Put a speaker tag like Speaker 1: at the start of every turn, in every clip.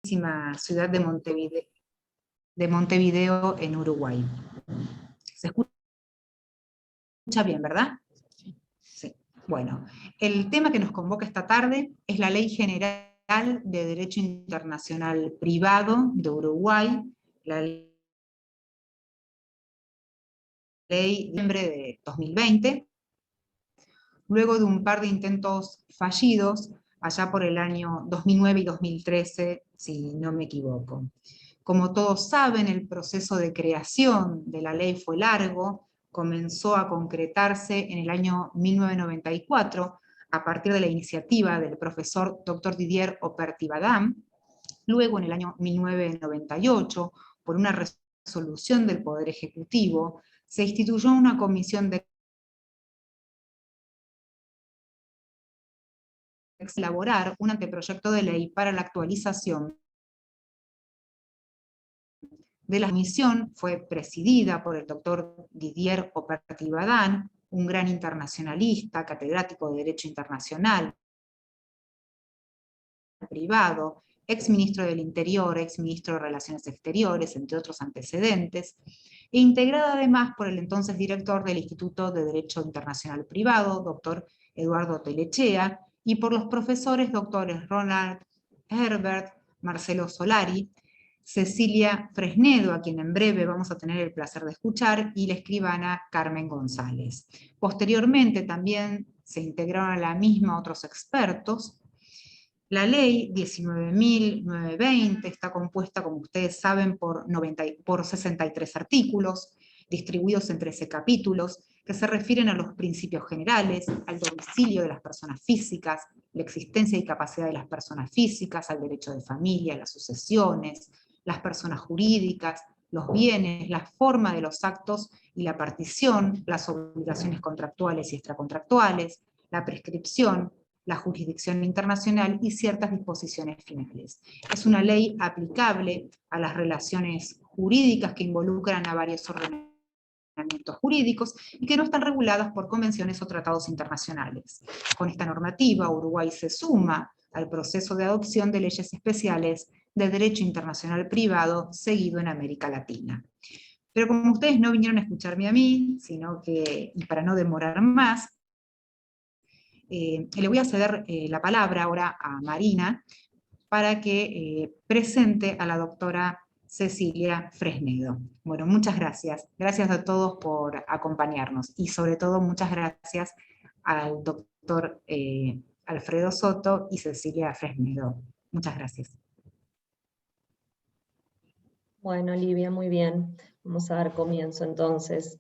Speaker 1: ciudad de Montevideo en Uruguay. ¿Se escucha bien, verdad? Sí. Bueno, el tema que nos convoca esta tarde es la Ley General de Derecho Internacional Privado de Uruguay, la ley de noviembre de 2020, luego de un par de intentos fallidos, allá por el año 2009 y 2013, si no me equivoco. Como todos saben, el proceso de creación de la ley fue largo, comenzó a concretarse en el año 1994, a partir de la iniciativa del profesor Dr. Didier Operty-Badam, luego en el año 1998, por una resolución del Poder Ejecutivo, se instituyó una comisión de elaborar un anteproyecto de ley para la actualización de la comisión. Fue presidida por el doctor Didier Operty-Badam, un gran internacionalista, catedrático de Derecho Internacional Privado, exministro del Interior, exministro de Relaciones Exteriores, entre otros antecedentes, e integrada además por el entonces director del Instituto de Derecho Internacional Privado, doctor Eduardo Telechea, y por los profesores doctores Ronald Herbert, Marcelo Solari, Cecilia Fresnedo, a quien en breve vamos a tener el placer de escuchar, y la escribana Carmen González. Posteriormente también se integraron a la misma otros expertos. La ley 19.920 está compuesta, como ustedes saben, por 63 artículos, distribuidos en 13 capítulos, que se refieren a los principios generales, al domicilio de las personas físicas, la existencia y capacidad de las personas físicas, al derecho de familia, las sucesiones, las personas jurídicas, los bienes, la forma de los actos y la partición, las obligaciones contractuales y extracontractuales, la prescripción, la jurisdicción internacional y ciertas disposiciones finales. Es una ley aplicable a las relaciones jurídicas que involucran a varios ordenamientos jurídicos y que no están reguladas por convenciones o tratados internacionales. Con esta normativa, Uruguay se suma al proceso de adopción de leyes especiales de derecho internacional privado seguido en América Latina. Pero como ustedes no vinieron a escucharme a mí, sino que, y para no demorar más, le voy a ceder la palabra ahora a Marina para que presente a la doctora Cecilia Fresnedo. Bueno, muchas gracias. Gracias a todos por acompañarnos y sobre todo muchas gracias al doctor Alfredo Soto y Cecilia Fresnedo. Muchas gracias.
Speaker 2: Bueno, Olivia, muy bien. Vamos a dar comienzo entonces.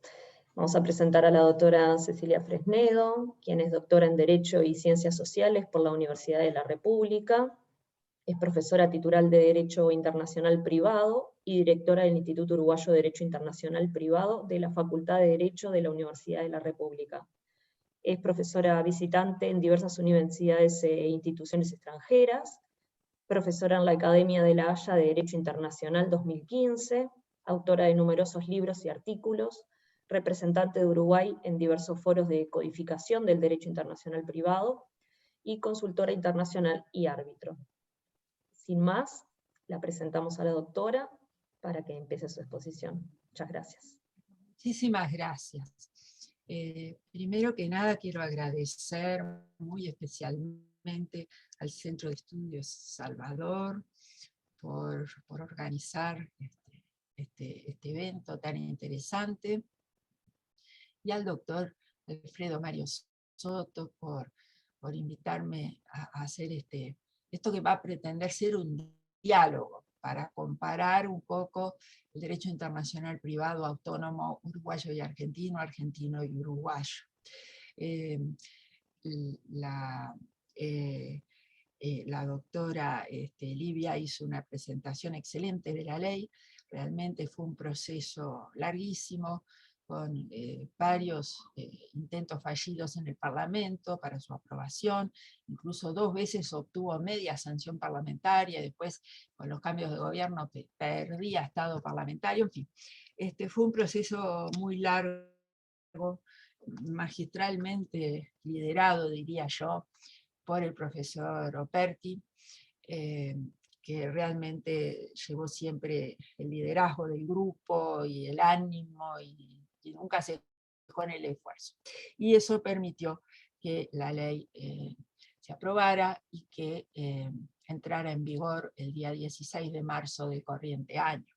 Speaker 2: Vamos a presentar a la doctora Cecilia Fresnedo, quien es doctora en Derecho y Ciencias Sociales por la Universidad de la República. Es profesora titular de Derecho Internacional Privado y directora del Instituto Uruguayo de Derecho Internacional Privado de la Facultad de Derecho de la Universidad de la República. Es profesora visitante en diversas universidades e instituciones extranjeras, profesora en la Academia de La Haya de Derecho Internacional 2015, autora de numerosos libros y artículos, representante de Uruguay en diversos foros de codificación del derecho internacional privado, y consultora internacional y árbitro. Sin más, la presentamos a la doctora para que empiece su exposición. Muchas gracias.
Speaker 3: Muchísimas gracias. Primero que nada quiero agradecer muy especialmente al Centro de Estudios Salvador por organizar este evento tan interesante, y al doctor Alfredo Mario Soto por invitarme a hacer esto que va a pretender ser un diálogo para comparar un poco el derecho internacional privado autónomo uruguayo y argentino, argentino y uruguayo. La doctora Livia hizo una presentación excelente de la ley. Realmente fue un proceso larguísimo, con varios intentos fallidos en el Parlamento para su aprobación, incluso 2 veces obtuvo media sanción parlamentaria, después con los cambios de gobierno perdía estado parlamentario, en fin. Fue un proceso muy largo, magistralmente liderado, diría yo, por el profesor Operty, que que realmente llevó siempre el liderazgo del grupo y el ánimo, y nunca se dejó en el esfuerzo. Y eso permitió que la ley se aprobara y que entrara en vigor el día 16 de marzo del corriente año.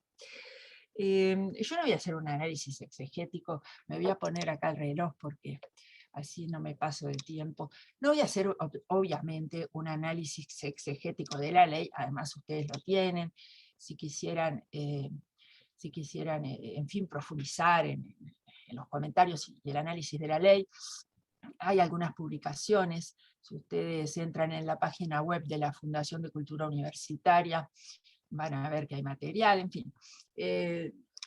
Speaker 3: Yo no voy a hacer un análisis exegético, me voy a poner acá el reloj porque así no me paso del tiempo. No voy a hacer, obviamente, un análisis exegético de la ley, además ustedes lo tienen. Si quisieran, en fin, profundizar en los comentarios y el análisis de la ley, hay algunas publicaciones. Si ustedes entran en la página web de la Fundación de Cultura Universitaria, van a ver que hay material, en fin.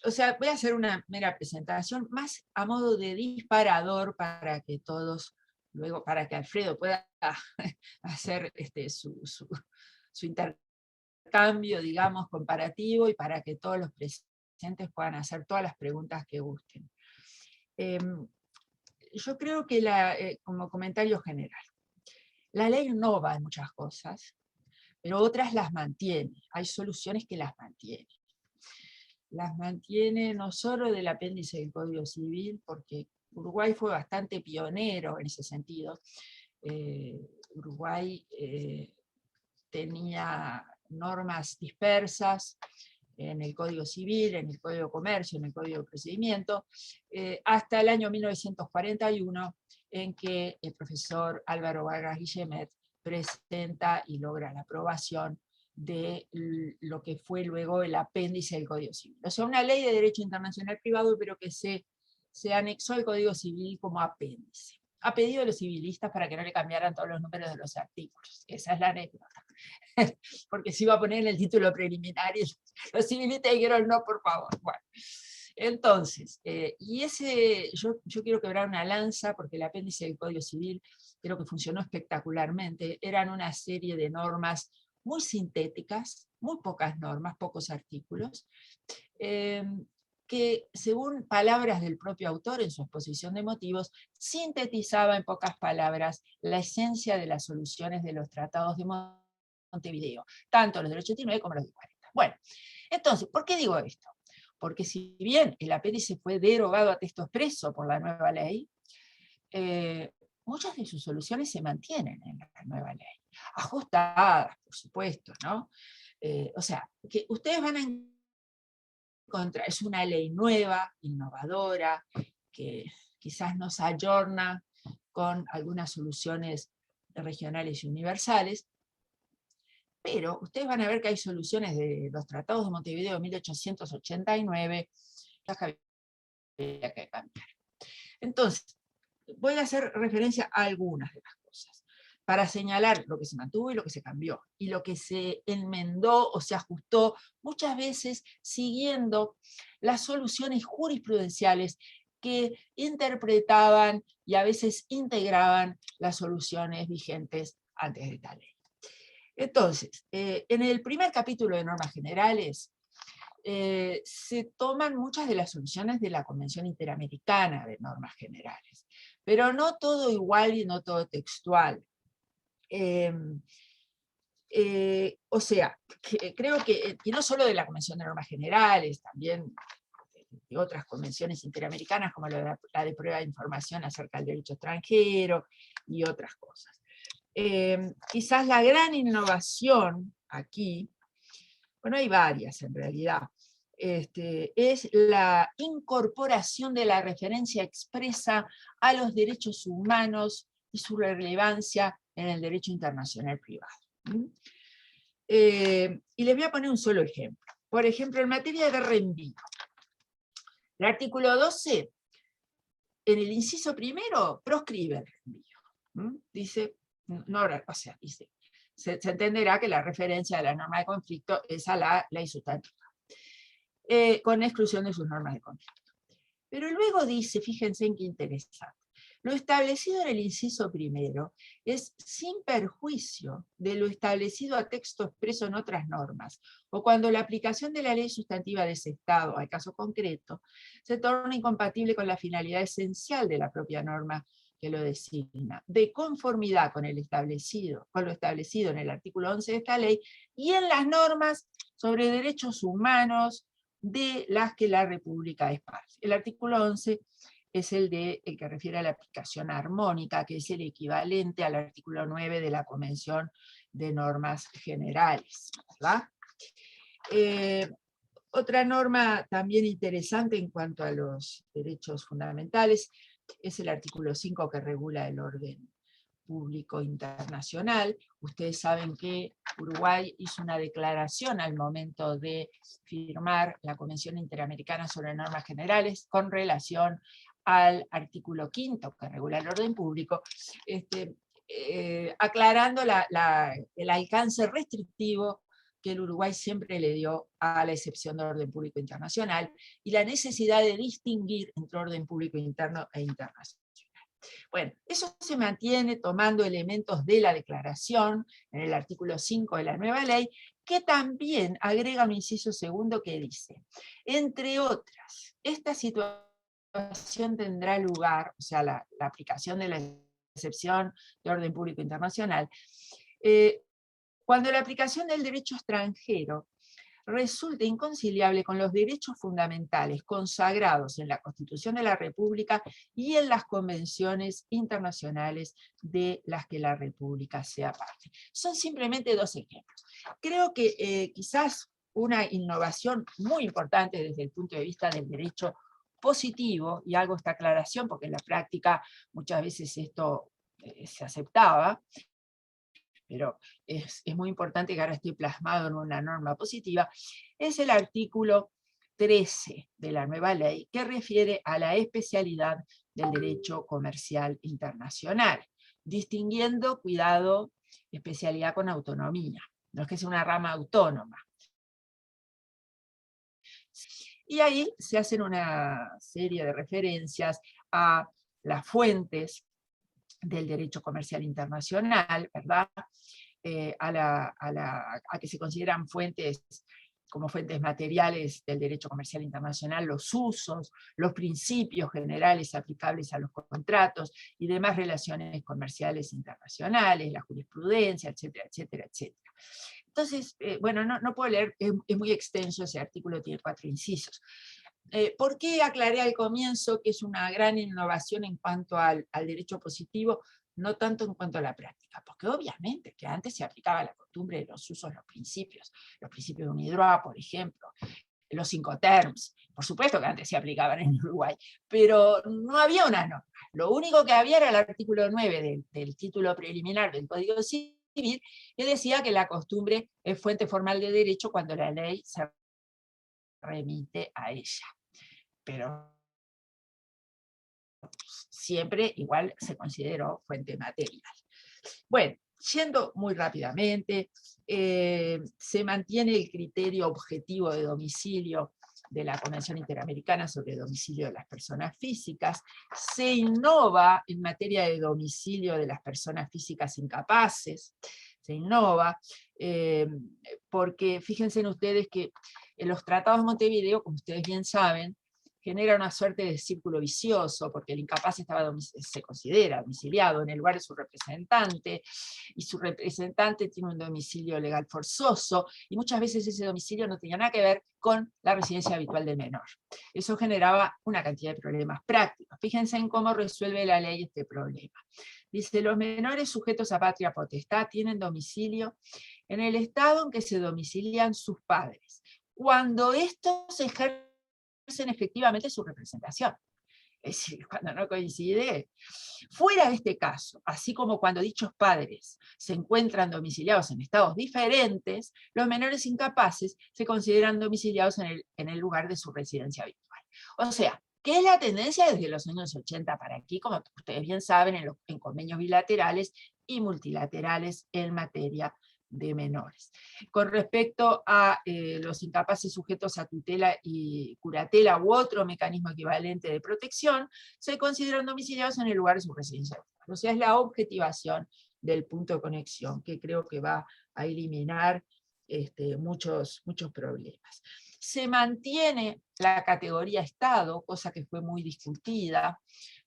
Speaker 3: O sea, voy a hacer una mera presentación, más a modo de disparador para que todos, luego para que Alfredo pueda hacer su intercambio, digamos, comparativo, y para que todos los presentes puedan hacer todas las preguntas que gusten. Yo creo que, como comentario general, la ley innova en muchas cosas, pero otras las mantiene. Hay soluciones que las mantienen. Las mantiene no solo del apéndice del Código Civil, porque Uruguay fue bastante pionero en ese sentido. Uruguay tenía normas dispersas en el Código Civil, en el Código de Comercio, en el Código de Procedimiento, hasta el año 1941, en que el profesor Álvaro Vargas Guillemet presenta y logra la aprobación de lo que fue luego el apéndice del Código Civil. O sea, una ley de derecho internacional privado, pero que se anexó al Código Civil como apéndice, a pedido de los civilistas para que no le cambiaran todos los números de los artículos. Esa es la anécdota. Porque se iba a poner en el título preliminar y los civilistas dijeron no, por favor. Bueno, entonces, yo quiero quebrar una lanza, porque el apéndice del Código Civil creo que funcionó espectacularmente. Eran una serie de normas muy sintéticas, muy pocas normas, pocos artículos, que, según palabras del propio autor en su exposición de motivos, sintetizaba en pocas palabras la esencia de las soluciones de los tratados de Montevideo, tanto los del 89 como los del 40. Bueno, entonces, ¿por qué digo esto? Porque si bien el apéndice fue derogado a texto expreso por la nueva ley, muchas de sus soluciones se mantienen en la nueva ley, ajustadas, por supuesto, ¿no? O sea, que ustedes van a encontrar, es una ley nueva, innovadora, que quizás nos ayorna con algunas soluciones regionales y universales, pero ustedes van a ver que hay soluciones de los tratados de Montevideo de 1889 que había que cambiar. Entonces, voy a hacer referencia a algunas de las cosas, para señalar lo que se mantuvo y lo que se cambió, y lo que se enmendó o se ajustó, muchas veces siguiendo las soluciones jurisprudenciales que interpretaban y a veces integraban las soluciones vigentes antes de tal ley. Entonces, en el primer capítulo de normas generales, se toman muchas de las soluciones de la Convención Interamericana de Normas Generales, pero no todo igual y no todo textual. O sea, creo que, y no solo de la Convención de Normas Generales, también de otras convenciones interamericanas, como la de prueba de información acerca del derecho extranjero y otras cosas. Quizás la gran innovación aquí, bueno, hay varias en realidad, es la incorporación de la referencia expresa a los derechos humanos y su relevancia en el derecho internacional privado. Y les voy a poner un solo ejemplo. Por ejemplo, en materia de reenvío, el artículo 12, en el inciso primero, proscribe el reenvío. Dice, no, o sea, dice, se entenderá que la referencia de la norma de conflicto es a la ley sustantiva, con exclusión de sus normas de conflicto. Pero luego dice, fíjense en qué interesante, lo establecido en el inciso primero es sin perjuicio de lo establecido a texto expreso en otras normas, o cuando la aplicación de la ley sustantiva de ese Estado, al caso concreto, se torna incompatible con la finalidad esencial de la propia norma que lo designa, de conformidad con lo establecido en el artículo 11 de esta ley, y en las normas sobre derechos humanos de las que la República es parte. El artículo 11 es el que refiere a la aplicación armónica, que es el equivalente al artículo 9 de la Convención de Normas Generales, ¿verdad? Otra norma también interesante en cuanto a los derechos fundamentales es el artículo 5, que regula el orden público internacional. Ustedes saben que Uruguay hizo una declaración al momento de firmar la Convención Interamericana sobre Normas Generales con relación al artículo 5, que regula el orden público, aclarando el alcance restrictivo que el Uruguay siempre le dio a la excepción de orden público internacional, y la necesidad de distinguir entre orden público interno e internacional. Bueno, eso se mantiene tomando elementos de la declaración en el artículo 5 de la nueva ley, que también agrega un inciso segundo que dice, entre otras, esta situación tendrá lugar, o sea, la aplicación de la excepción de orden público internacional, cuando la aplicación del derecho extranjero resulte inconciliable con los derechos fundamentales consagrados en la Constitución de la República y en las convenciones internacionales de las que la República sea parte. Son simplemente dos ejemplos. Creo que quizás una innovación muy importante desde el punto de vista del derecho positivo, y hago esta aclaración porque en la práctica muchas veces esto se aceptaba, pero es muy importante que ahora esté plasmado en una norma positiva, es el artículo 13 de la nueva ley, que refiere a la especialidad del derecho comercial internacional, distinguiendo, cuidado, especialidad con autonomía, no es que sea una rama autónoma. Y ahí se hacen una serie de referencias a las fuentes del derecho comercial internacional, ¿verdad? A que se consideran fuentes como fuentes materiales del derecho comercial internacional, los usos, los principios generales aplicables a los contratos y demás relaciones comerciales internacionales, la jurisprudencia, etcétera, etcétera, etcétera. Entonces, bueno, no puedo leer, es muy extenso ese artículo, tiene 4 incisos. ¿Por qué aclaré al comienzo que es una gran innovación en cuanto al derecho positivo, no tanto en cuanto a la práctica? Porque obviamente que antes se aplicaba la costumbre de los usos, los principios de UNIDROIT, por ejemplo, los 5 terms, por supuesto que antes se aplicaban en Uruguay, pero no había una norma. Lo único que había era el artículo 9 del título preliminar del Código Civil, que decía que la costumbre es fuente formal de derecho cuando la ley se remite a ella. Pero siempre igual se consideró fuente material. Bueno, yendo muy rápidamente, se mantiene el criterio objetivo de domicilio de la Convención Interamericana sobre el domicilio de las personas físicas, se innova en materia de domicilio de las personas físicas incapaces, se innova, porque fíjense ustedes que en los tratados de Montevideo, como ustedes bien saben, genera una suerte de círculo vicioso, porque el incapaz se considera domiciliado en el lugar de su representante, y su representante tiene un domicilio legal forzoso, y muchas veces ese domicilio no tenía nada que ver con la residencia habitual del menor. Eso generaba una cantidad de problemas prácticos. Fíjense en cómo resuelve la ley este problema. Dice, los menores sujetos a patria potestad tienen domicilio en el estado en que se domicilian sus padres, cuando estos ejercen efectivamente su representación. Es decir, cuando no coincide. Fuera de este caso, así como cuando dichos padres se encuentran domiciliados en estados diferentes, los menores incapaces se consideran domiciliados en el lugar de su residencia habitual. O sea, ¿qué es la tendencia desde los años 80 para aquí? Como ustedes bien saben, en convenios bilaterales y multilaterales en materia de menores. Con respecto a los incapaces sujetos a tutela y curatela u otro mecanismo equivalente de protección, se consideran domiciliados en el lugar de su residencia. O sea, es la objetivación del punto de conexión, que creo que va a eliminar muchos problemas. Se mantiene la categoría Estado, cosa que fue muy discutida,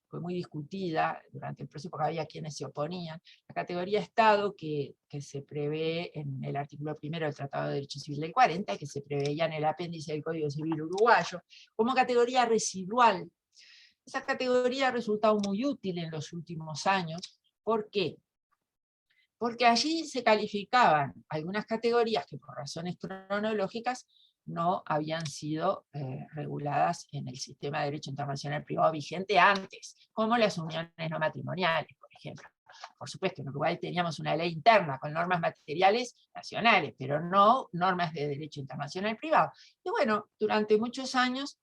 Speaker 3: fue muy discutida durante el proceso porque había quienes se oponían, la categoría Estado que se prevé en el artículo 1 del Tratado de Derecho Civil del 40, que se preveía en el apéndice del Código Civil uruguayo, como categoría residual. Esa categoría ha resultado muy útil en los últimos años. ¿Por qué? Porque allí se calificaban algunas categorías que por razones cronológicas no habían sido reguladas en el sistema de derecho internacional privado vigente antes, como las uniones no matrimoniales, por ejemplo. Por supuesto, en Uruguay teníamos una ley interna con normas materiales nacionales, pero no normas de derecho internacional privado. Y bueno, durante muchos años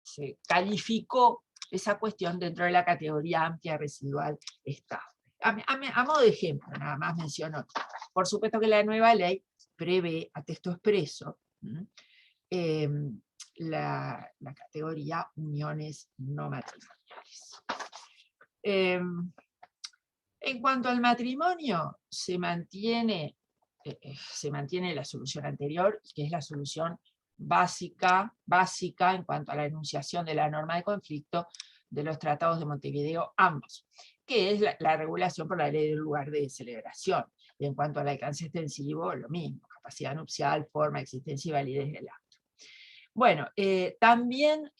Speaker 3: se calificó esa cuestión dentro de la categoría amplia residual Estado. A modo de ejemplo, nada más menciono. Por supuesto que la nueva ley prevé a texto expreso la categoría uniones no matrimoniales. En cuanto al matrimonio, se mantiene la solución anterior, que es la solución básica en cuanto a la enunciación de la norma de conflicto de los tratados de Montevideo, ambos, que es la regulación por la ley del lugar de celebración. Y en cuanto al alcance extensivo, lo mismo, capacidad nupcial, forma, existencia y validez del acto. Bueno, también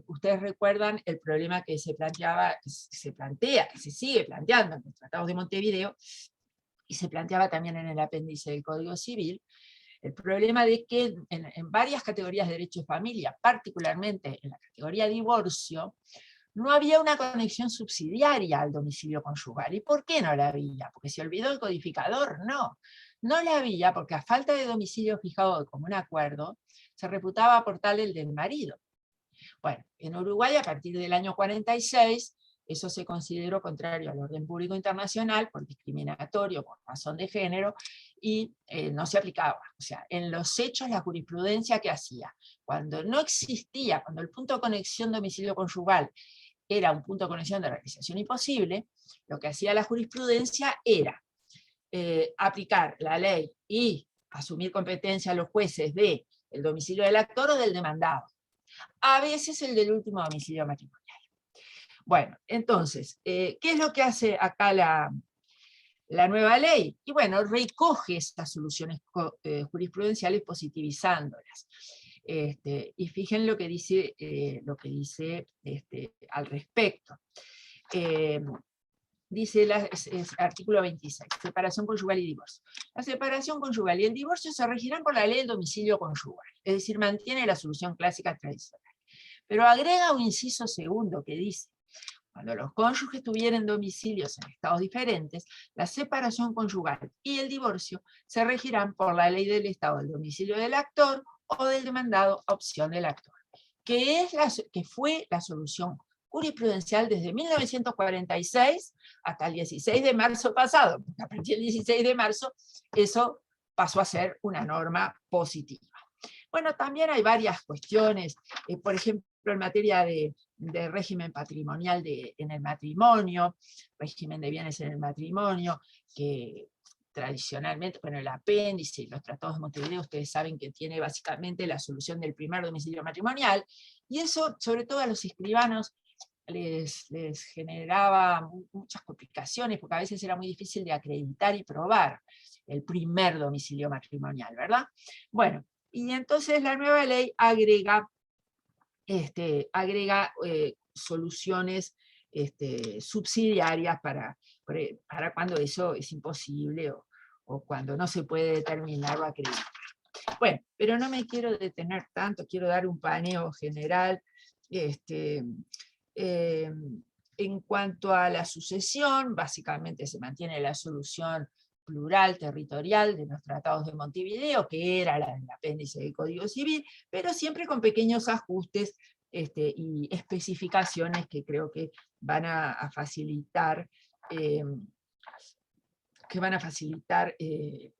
Speaker 3: ustedes recuerdan el problema que se planteaba, que se sigue planteando en los tratados de Montevideo, y se planteaba también en el apéndice del Código Civil, el problema de que en varias categorías de derecho de familia, particularmente en la categoría divorcio, no había una conexión subsidiaria al domicilio conyugal. ¿Y por qué no la había? ¿Porque se olvidó el codificador? No, no la había porque a falta de domicilio fijado de común acuerdo, se reputaba por tal el del marido. Bueno, en Uruguay a partir del año 46, eso se consideró contrario al orden público internacional, por discriminatorio, por razón de género, y no se aplicaba. O sea, en los hechos la jurisprudencia que hacía, cuando no existía, cuando el punto de conexión domicilio conyugal era un punto de conexión de realización imposible, lo que hacía la jurisprudencia era aplicar la ley y asumir competencia a los jueces del domicilio del actor o del demandado. A veces el del último domicilio matrimonial. Bueno, entonces, ¿qué es lo que hace acá la nueva ley? Y bueno, recoge estas soluciones jurisprudenciales positivizándolas. Y fíjense lo que dice, al respecto. Dice el artículo 26, separación conyugal y divorcio. La separación conyugal y el divorcio se regirán por la ley del domicilio conyugal, es decir, mantiene la solución clásica tradicional. Pero agrega un inciso segundo que dice, cuando los cónyuges tuvieran domicilios en estados diferentes, la separación conyugal y el divorcio se regirán por la ley del estado del domicilio del actor o del demandado a opción del actor, que fue la solución jurisprudencial desde 1946 hasta el 16 de marzo pasado, porque a partir del 16 de marzo eso pasó a ser una norma positiva. Bueno, también hay varias cuestiones, por ejemplo, en materia de régimen patrimonial en el matrimonio, régimen de bienes en el matrimonio, que tradicionalmente, bueno, el apéndice y los tratados de Montevideo, ustedes saben que tiene básicamente la solución del primer domicilio matrimonial, y eso, sobre todo a los escribanos, les generaba muchas complicaciones, porque a veces era muy difícil de acreditar y probar el primer domicilio matrimonial, ¿verdad? Bueno, y entonces la nueva ley agrega soluciones subsidiarias para cuando eso es imposible o cuando no se puede determinar o acreditar. Bueno, pero no me quiero detener tanto, quiero dar un paneo general. En cuanto a la sucesión, básicamente se mantiene la solución plural territorial de los tratados de Montevideo, que era la del apéndice del Código Civil, pero siempre con pequeños ajustes y especificaciones que creo que van a facilitar,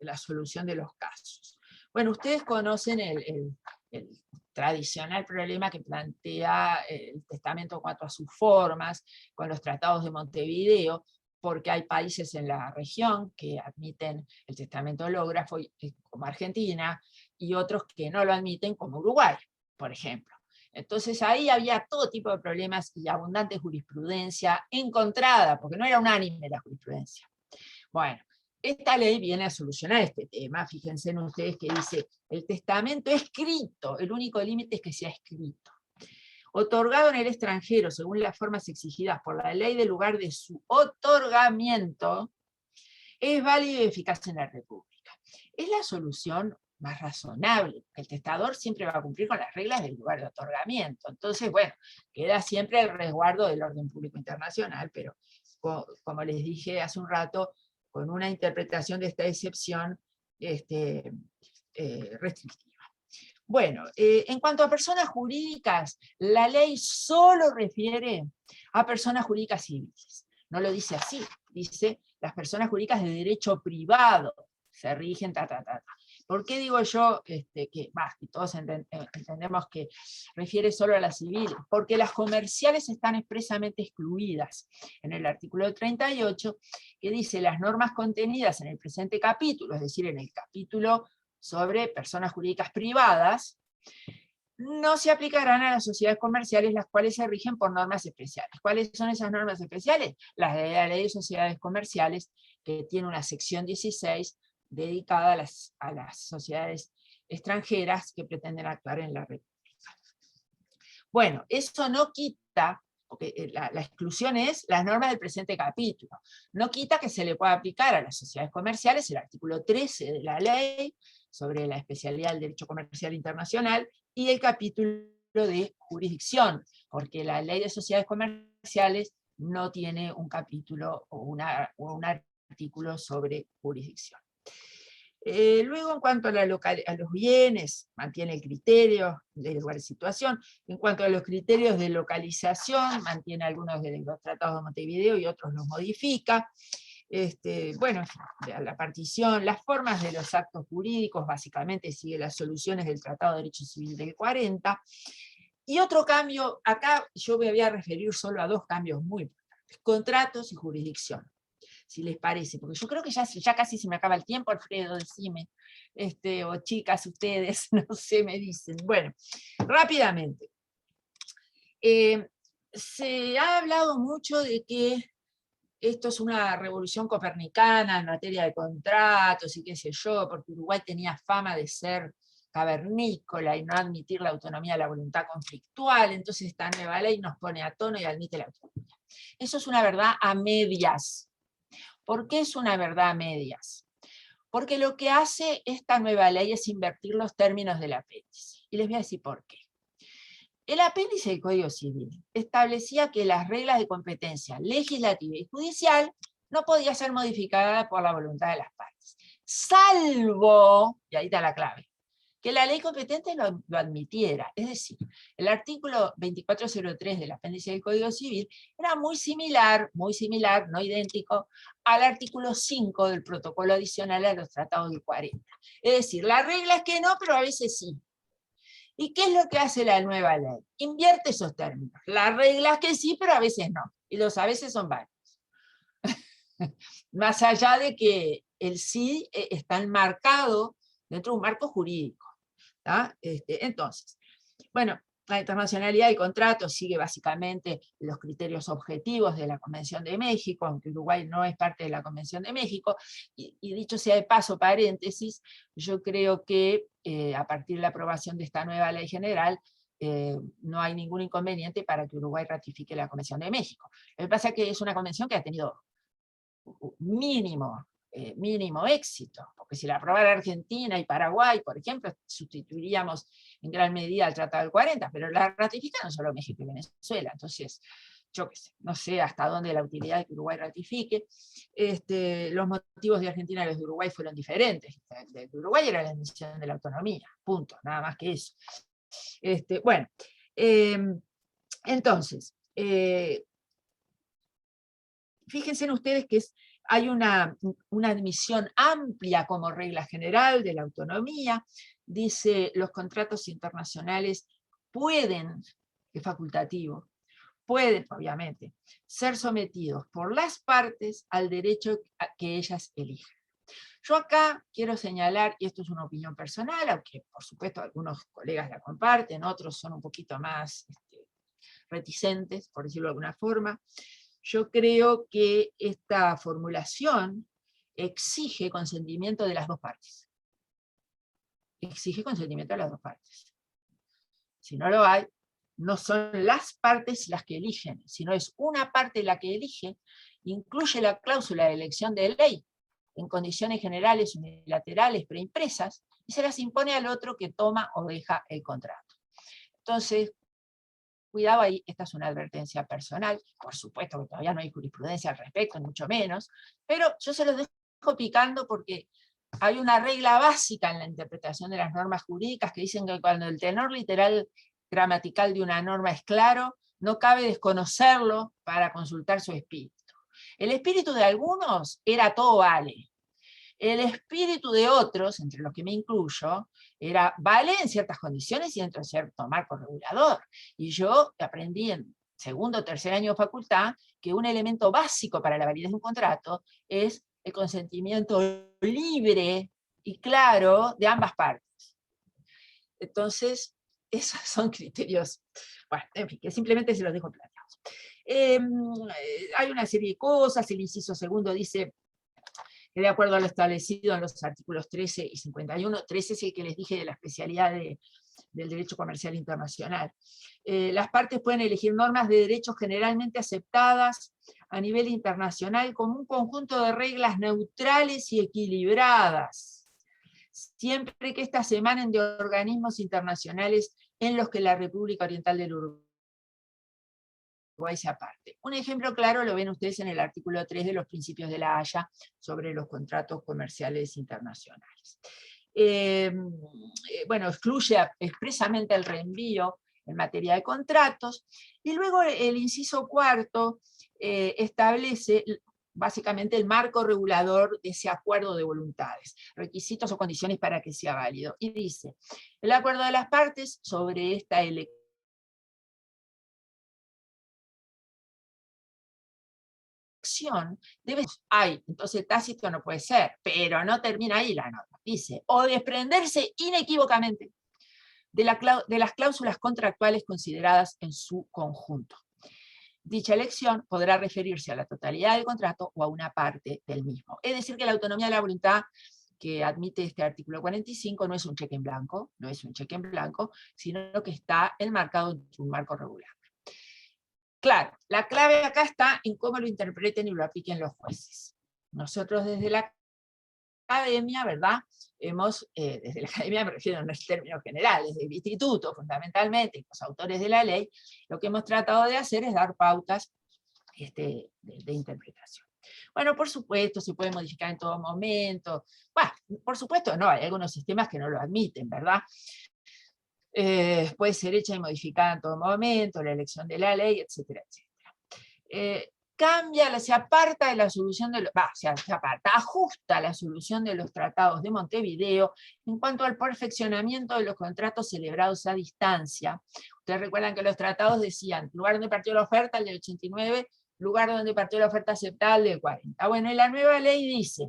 Speaker 3: la solución de los casos. Bueno, ustedes conocen el tradicional problema que plantea el testamento en cuanto a sus formas, con los tratados de Montevideo, porque hay países en la región que admiten el testamento hológrafo, como Argentina, y otros que no lo admiten, como Uruguay, por ejemplo. Entonces ahí había todo tipo de problemas y abundante jurisprudencia encontrada, porque no era unánime la jurisprudencia. Bueno, esta ley viene a solucionar este tema. Fíjense en ustedes que dice, el testamento escrito, el único límite es que sea escrito, otorgado en el extranjero según las formas exigidas por la ley del lugar de su otorgamiento, es válido y eficaz en la República. Es la solución más razonable. El testador siempre va a cumplir con las reglas del lugar de otorgamiento. Entonces, bueno, queda siempre el resguardo del orden público internacional, pero como les dije hace un rato, con una interpretación de esta excepción restrictiva. Bueno, en cuanto a personas jurídicas, la ley solo refiere a personas jurídicas civiles. No lo dice así, dice las personas jurídicas de derecho privado se rigen, ¿Por qué digo yo que todos entendemos que refiere solo a las civiles? Porque las comerciales están expresamente excluidas en el artículo 38, que dice las normas contenidas en el presente capítulo, es decir, en el capítulo sobre personas jurídicas privadas, no se aplicarán a las sociedades comerciales, las cuales se rigen por normas especiales. ¿Cuáles son esas normas especiales? Las de la Ley de Sociedades Comerciales, que tiene una sección 16 dedicada a las sociedades extranjeras que pretenden actuar en la República. Bueno, eso no quita, porque la exclusión es las normas del presente capítulo, no quita que se le pueda aplicar a las sociedades comerciales el artículo 13 de la ley sobre la especialidad del derecho comercial internacional y el capítulo de jurisdicción, porque la ley de sociedades comerciales no tiene un capítulo o un artículo sobre jurisdicción. Luego, en cuanto a los bienes, mantiene el criterio de lugar de situación. En cuanto a los criterios de localización, mantiene algunos de los tratados de Montevideo y otros los modifica. Bueno, la partición, las formas de los actos jurídicos, básicamente sigue las soluciones del Tratado de Derecho Civil del 40. Y otro cambio, acá yo me voy a referir solo a dos cambios muy importantes: contratos y jurisdicción, si les parece, porque yo creo que ya casi se me acaba el tiempo. Alfredo, decime, o chicas, ustedes, no sé, me dicen. Bueno, rápidamente. Se ha hablado mucho de que esto es una revolución copernicana en materia de contratos y qué sé yo, porque Uruguay tenía fama de ser cavernícola y no admitir la autonomía de la voluntad conflictual, entonces esta nueva ley nos pone a tono y admite la autonomía. Eso es una verdad a medias. ¿Por qué es una verdad a medias? Porque lo que hace esta nueva ley es invertir los términos del apéndice. Y les voy a decir por qué. El apéndice del Código Civil establecía que las reglas de competencia legislativa y judicial no podían ser modificadas por la voluntad de las partes, salvo, y ahí está la clave, que la ley competente lo admitiera. Es decir, el artículo 2403 del apéndice del Código Civil era muy similar, no idéntico, al artículo 5 del protocolo adicional a los tratados del 40. Es decir, la regla es que no, pero a veces sí. ¿Y qué es lo que hace la nueva ley? Invierte esos términos. La regla es que sí, pero a veces no. Y los a veces son varios. Más allá de que el sí está enmarcado dentro de un marco jurídico. Entonces, bueno, la internacionalidad del contrato sigue básicamente los criterios objetivos de la Convención de México, aunque Uruguay no es parte de la Convención de México, y dicho sea de paso, paréntesis, yo creo que a partir de la aprobación de esta nueva ley general, no hay ningún inconveniente para que Uruguay ratifique la Convención de México. Lo que pasa es que es una convención que ha tenido mínimo éxito, porque si la aprobara Argentina y Paraguay, por ejemplo, sustituiríamos en gran medida al Tratado del 40, pero la ratificaron solo México y Venezuela. Entonces, yo qué sé, no sé hasta dónde la utilidad de que Uruguay ratifique. Los motivos de Argentina y los de Uruguay fueron diferentes. El de Uruguay era la admisión de la autonomía, punto, nada más que eso. Bueno, entonces, fíjense en ustedes que hay una admisión amplia como regla general de la autonomía. Dice, los contratos internacionales pueden, es facultativo, pueden, obviamente, ser sometidos por las partes al derecho que ellas elijan. Yo acá quiero señalar, y esto es una opinión personal, aunque por supuesto algunos colegas la comparten, otros son un poquito más reticentes, por decirlo de alguna forma. Yo creo que esta formulación exige consentimiento de las dos partes. Exige consentimiento de las dos partes. Si no lo hay, no son las partes las que eligen, sino es una parte la que elige, incluye la cláusula de elección de ley en condiciones generales unilaterales preimpresas, y se las impone al otro que toma o deja el contrato. Entonces, cuidado ahí, esta es una advertencia personal, por supuesto que todavía no hay jurisprudencia al respecto, ni mucho menos, pero yo se los dejo picando porque hay una regla básica en la interpretación de las normas jurídicas que dicen que cuando el tenor literal gramatical de una norma es claro, no cabe desconocerlo para consultar su espíritu. El espíritu de algunos era todo vale. El espíritu de otros, entre los que me incluyo, era vale en ciertas condiciones y dentro de cierto marco regulador. Y yo aprendí en segundo o tercer año de facultad que un elemento básico para la validez de un contrato es el consentimiento libre y claro de ambas partes. Entonces, esos son criterios, bueno, en fin, que simplemente se los dejo planteados. Hay una serie de cosas, el inciso segundo dice que de acuerdo a lo establecido en los artículos 13 y 51, 13 es el que les dije de la especialidad del derecho comercial internacional. Las partes pueden elegir normas de derechos generalmente aceptadas a nivel internacional como un conjunto de reglas neutrales y equilibradas, siempre que éstas emanen de organismos internacionales en los que la República Oriental del Uruguay se aparte. Un ejemplo claro lo ven ustedes en el artículo 3 de los principios de la Haya sobre los contratos comerciales internacionales. Bueno, excluye expresamente el reenvío en materia de contratos, y luego el inciso cuarto establece básicamente el marco regulador de ese acuerdo de voluntades, requisitos o condiciones para que sea válido. Y dice, el acuerdo de las partes sobre esta elección hay, entonces tácito no puede ser, pero no termina ahí la norma. Dice, o desprenderse inequívocamente de las cláusulas contractuales consideradas en su conjunto. Dicha elección podrá referirse a la totalidad del contrato o a una parte del mismo. Es decir, que la autonomía de la voluntad que admite este artículo 45 no es un cheque en blanco, no es un cheque en blanco, sino que está enmarcado en un marco regular. Claro, la clave acá está en cómo lo interpreten y lo apliquen los jueces. Nosotros desde la academia, ¿verdad? Desde la academia me refiero en términos generales, del instituto fundamentalmente, los autores de la ley, lo que hemos tratado de hacer es dar pautas de interpretación. Bueno, por supuesto, se puede modificar en todo momento. Bueno, por supuesto no, hay algunos sistemas que no lo admiten, ¿verdad? Puede ser hecha y modificada en todo momento, la elección de la ley, etcétera, etcétera. Se aparta de la solución de ajusta la solución de los tratados de Montevideo en cuanto al perfeccionamiento de los contratos celebrados a distancia. Ustedes recuerdan que los tratados decían, lugar donde partió la oferta, el del 89, lugar donde partió la oferta aceptable, del 40. Bueno, y la nueva ley dice,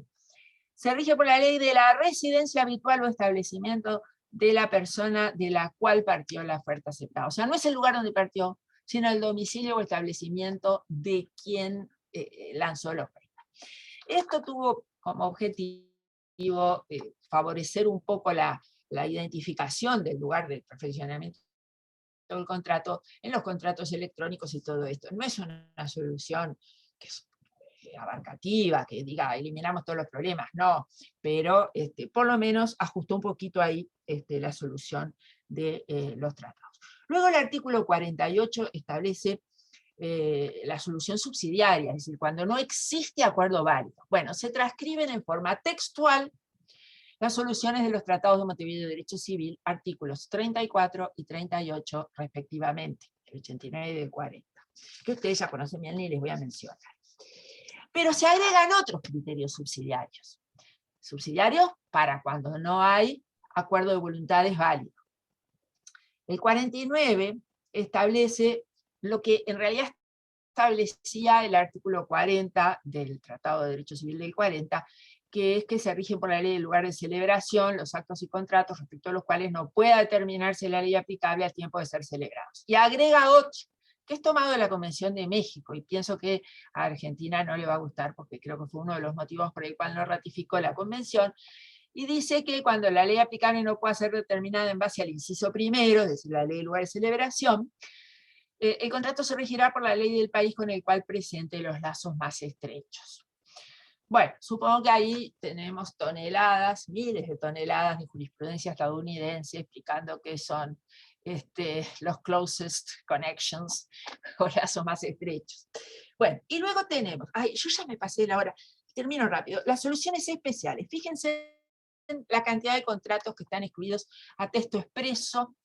Speaker 3: se rige por la ley de la residencia habitual o establecimiento de la persona de la cual partió la oferta aceptada. O sea, no es el lugar donde partió, sino el domicilio o establecimiento de quien lanzó la oferta. Esto tuvo como objetivo favorecer un poco la identificación del lugar del perfeccionamiento del contrato en los contratos electrónicos y todo esto. No es una solución que es abarcativa, que diga, eliminamos todos los problemas, no, pero por lo menos ajustó un poquito ahí la solución de los tratados. Luego el artículo 48 establece la solución subsidiaria, es decir, cuando no existe acuerdo válido. Bueno, se transcriben en forma textual las soluciones de los tratados de Montevideo de Derecho Civil, artículos 34 y 38 respectivamente, el 89 y el 40, que ustedes ya conocen bien y les voy a mencionar. Pero se agregan otros criterios subsidiarios. Subsidiarios para cuando no hay acuerdo de voluntades válido. El 49 establece lo que en realidad establecía el artículo 40 del Tratado de Derecho Civil del 40, que es que se rigen por la ley del lugar de celebración, los actos y contratos respecto a los cuales no pueda determinarse la ley aplicable al tiempo de ser celebrados. Y agrega 8, que es tomado de la Convención de México, y pienso que a Argentina no le va a gustar, porque creo que fue uno de los motivos por el cual no ratificó la Convención, y dice que cuando la ley aplicable no pueda ser determinada en base al inciso primero, es decir, la ley del lugar de celebración, el contrato se regirá por la ley del país con el cual presente los lazos más estrechos. Bueno, supongo que ahí tenemos toneladas, miles de toneladas de jurisprudencia estadounidense explicando qué son los closest connections, o lazos más estrechos. Bueno, y luego tenemos, yo ya me pasé la hora, termino rápido, las soluciones especiales. Fíjense en la cantidad de contratos que están excluidos a texto expreso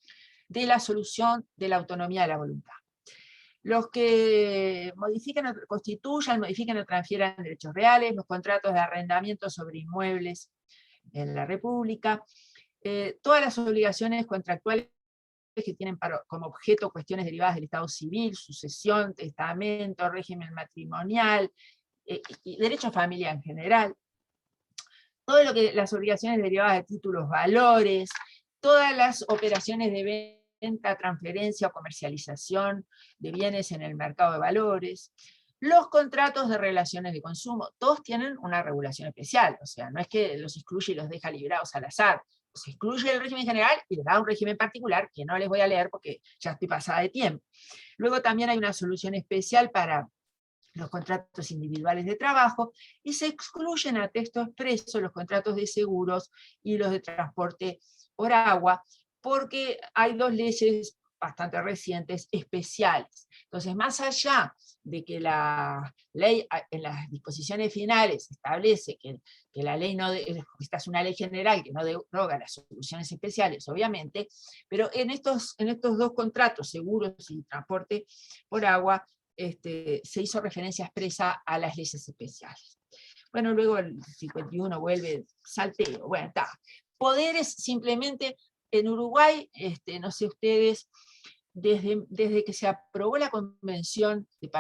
Speaker 3: de la solución de la autonomía de la voluntad. Los que modifican, constituyan, modifican o transfieran derechos reales, los contratos de arrendamiento sobre inmuebles en la República, todas las obligaciones contractuales que tienen como objeto cuestiones derivadas del Estado civil, sucesión, testamento, régimen matrimonial, y derecho a familia en general, todo lo que las obligaciones derivadas de títulos, valores, todas las operaciones de venta, transferencia o comercialización de bienes en el mercado de valores, los contratos de relaciones de consumo, todos tienen una regulación especial, o sea, no es que los excluye y los deja liberados al azar, se excluye el régimen general y le da un régimen particular que no les voy a leer porque ya estoy pasada de tiempo. Luego también hay una solución especial para los contratos individuales de trabajo, y se excluyen a texto expreso los contratos de seguros y los de transporte por agua, porque hay 2 leyes bastante recientes especiales. Entonces, más allá de que la ley en las disposiciones finales establece que la ley no, esta es una ley general que no deroga las soluciones especiales, obviamente, pero en estos 2 contratos, seguros y transporte por agua, se hizo referencia expresa a las leyes especiales. Bueno, luego el 51 vuelve, salteo, bueno, está. Poderes, simplemente, en Uruguay, no sé ustedes, desde que se aprobó la Convención de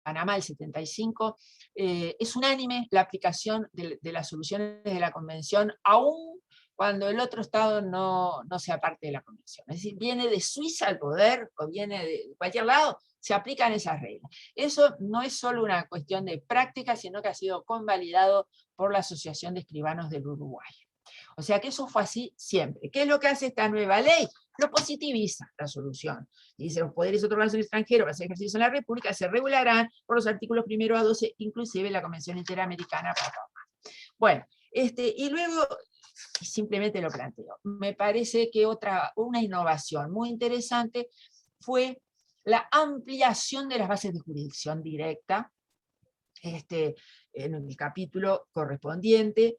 Speaker 3: Panamá del 75, es unánime la aplicación de las soluciones de la Convención, aún cuando el otro Estado no sea parte de la Convención. Es decir, viene de Suiza el poder, o viene de cualquier lado, se aplican esas reglas. Eso no es solo una cuestión de práctica, sino que ha sido convalidado por la Asociación de Escribanos del Uruguay. O sea que eso fue así siempre. ¿Qué es lo que hace esta nueva ley? Lo positiviza la solución. Dice, los poderes otorgados en el extranjero para hacer ejercicio en la República se regularán por los artículos 1 a 12, inclusive la Convención Interamericana para Roma. Bueno, y luego simplemente lo planteo. Me parece que una innovación muy interesante fue la ampliación de las bases de jurisdicción directa, en el capítulo correspondiente.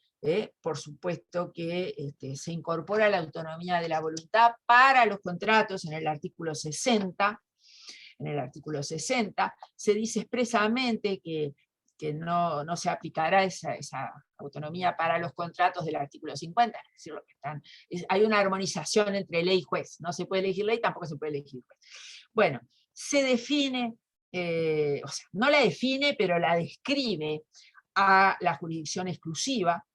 Speaker 3: Por supuesto que se incorpora la autonomía de la voluntad para los contratos en el artículo 60. En el artículo 60 se dice expresamente que no se aplicará esa autonomía para los contratos del artículo 50, es decir, hay una armonización entre ley y juez, no se puede elegir ley, tampoco se puede elegir juez. Bueno, se define, o sea, no la define, pero la describe a la jurisdicción exclusiva,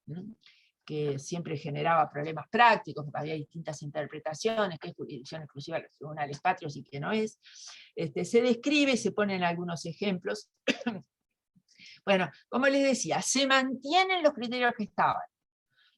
Speaker 3: que siempre generaba problemas prácticos, porque había distintas interpretaciones, qué es jurisdicción exclusiva de los tribunales patrios y qué no es. Se describe, se ponen algunos ejemplos. Bueno, como les decía, se mantienen los criterios que estaban.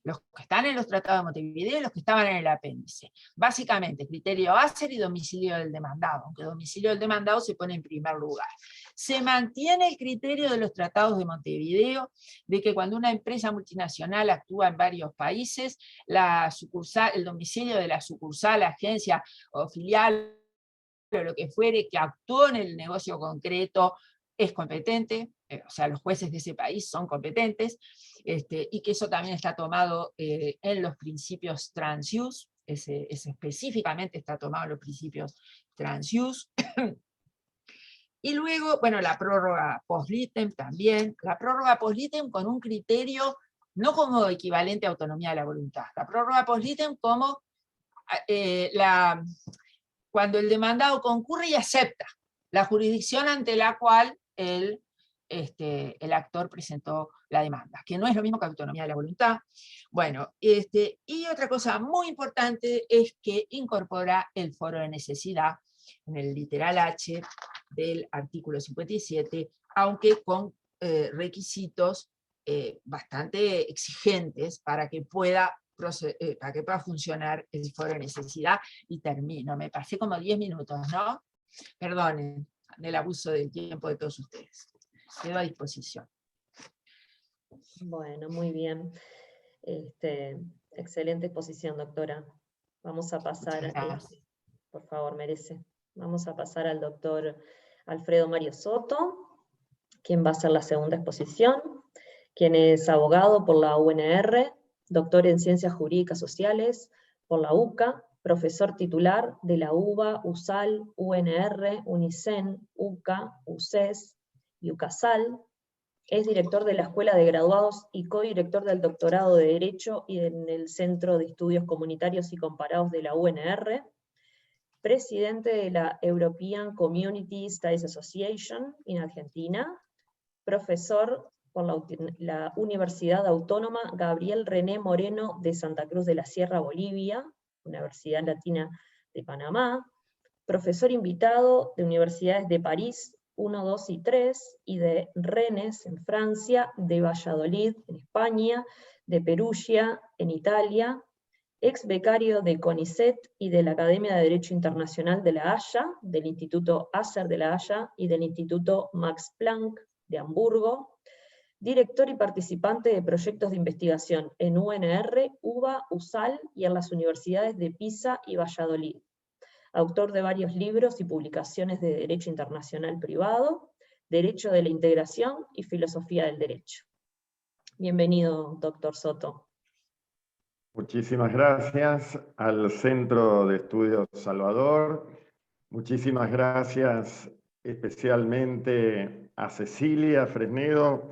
Speaker 3: Los que están en los tratados de Montevideo y los que estaban en el apéndice. Básicamente, criterio hacer y domicilio del demandado, aunque domicilio del demandado se pone en primer lugar. Se mantiene el criterio de los tratados de Montevideo, de que cuando una empresa multinacional actúa en varios países, el domicilio de la sucursal, agencia o filial, o lo que fuere, que actuó en el negocio concreto, es competente, o sea, los jueces de ese país son competentes, y que eso también está tomado en los principios trans-use, ese específicamente está tomado en los principios trans-use. Y luego, bueno, la prórroga post-litem también, la prórroga post-litem con un criterio no como equivalente a autonomía de la voluntad, la prórroga post-litem como cuando el demandado concurre y acepta la jurisdicción ante la cual él el actor presentó la demanda, que no es lo mismo que autonomía de la voluntad. Bueno, y otra cosa muy importante es que incorpora el foro de necesidad en el literal H del artículo 57, aunque con requisitos bastante exigentes para que pueda funcionar el foro de necesidad. Y termino, me pasé como 10 minutos, ¿no? Perdonen el abuso del tiempo de todos ustedes. Quedo a disposición.
Speaker 2: Bueno, muy bien. Excelente exposición, doctora. Vamos a pasar, por favor, merece. Vamos a pasar al doctor Alfredo Mario Soto, quien va a hacer la segunda exposición, quien es abogado por la UNR, doctor en Ciencias Jurídicas Sociales por la UCA, profesor titular de la UBA, USAL, UNR, UNICEN, UCA, UCES y UCASAL. Es director de la Escuela de Graduados y codirector del Doctorado de Derecho y en el Centro de Estudios Comunitarios y Comparados de la UNR, presidente de la European Community Studies Association en Argentina, profesor por la Universidad Autónoma Gabriel René Moreno de Santa Cruz de la Sierra, Bolivia, Universidad Latina de Panamá, profesor invitado de universidades de París 1, 2 y 3, y de Rennes en Francia, de Valladolid en España, de Perugia en Italia, ex becario de CONICET y de la Academia de Derecho Internacional de La Haya, del Instituto Asser de La Haya y del Instituto Max Planck de Hamburgo, director y participante de proyectos de investigación en UNR, UBA, USAL y en las universidades de Pisa y Valladolid. Autor de varios libros y publicaciones de Derecho Internacional Privado, Derecho de la Integración y Filosofía del Derecho. Bienvenido, doctor Soto.
Speaker 4: Muchísimas gracias al Centro de Estudios Salvador. Muchísimas gracias especialmente a Cecilia Fresnedo.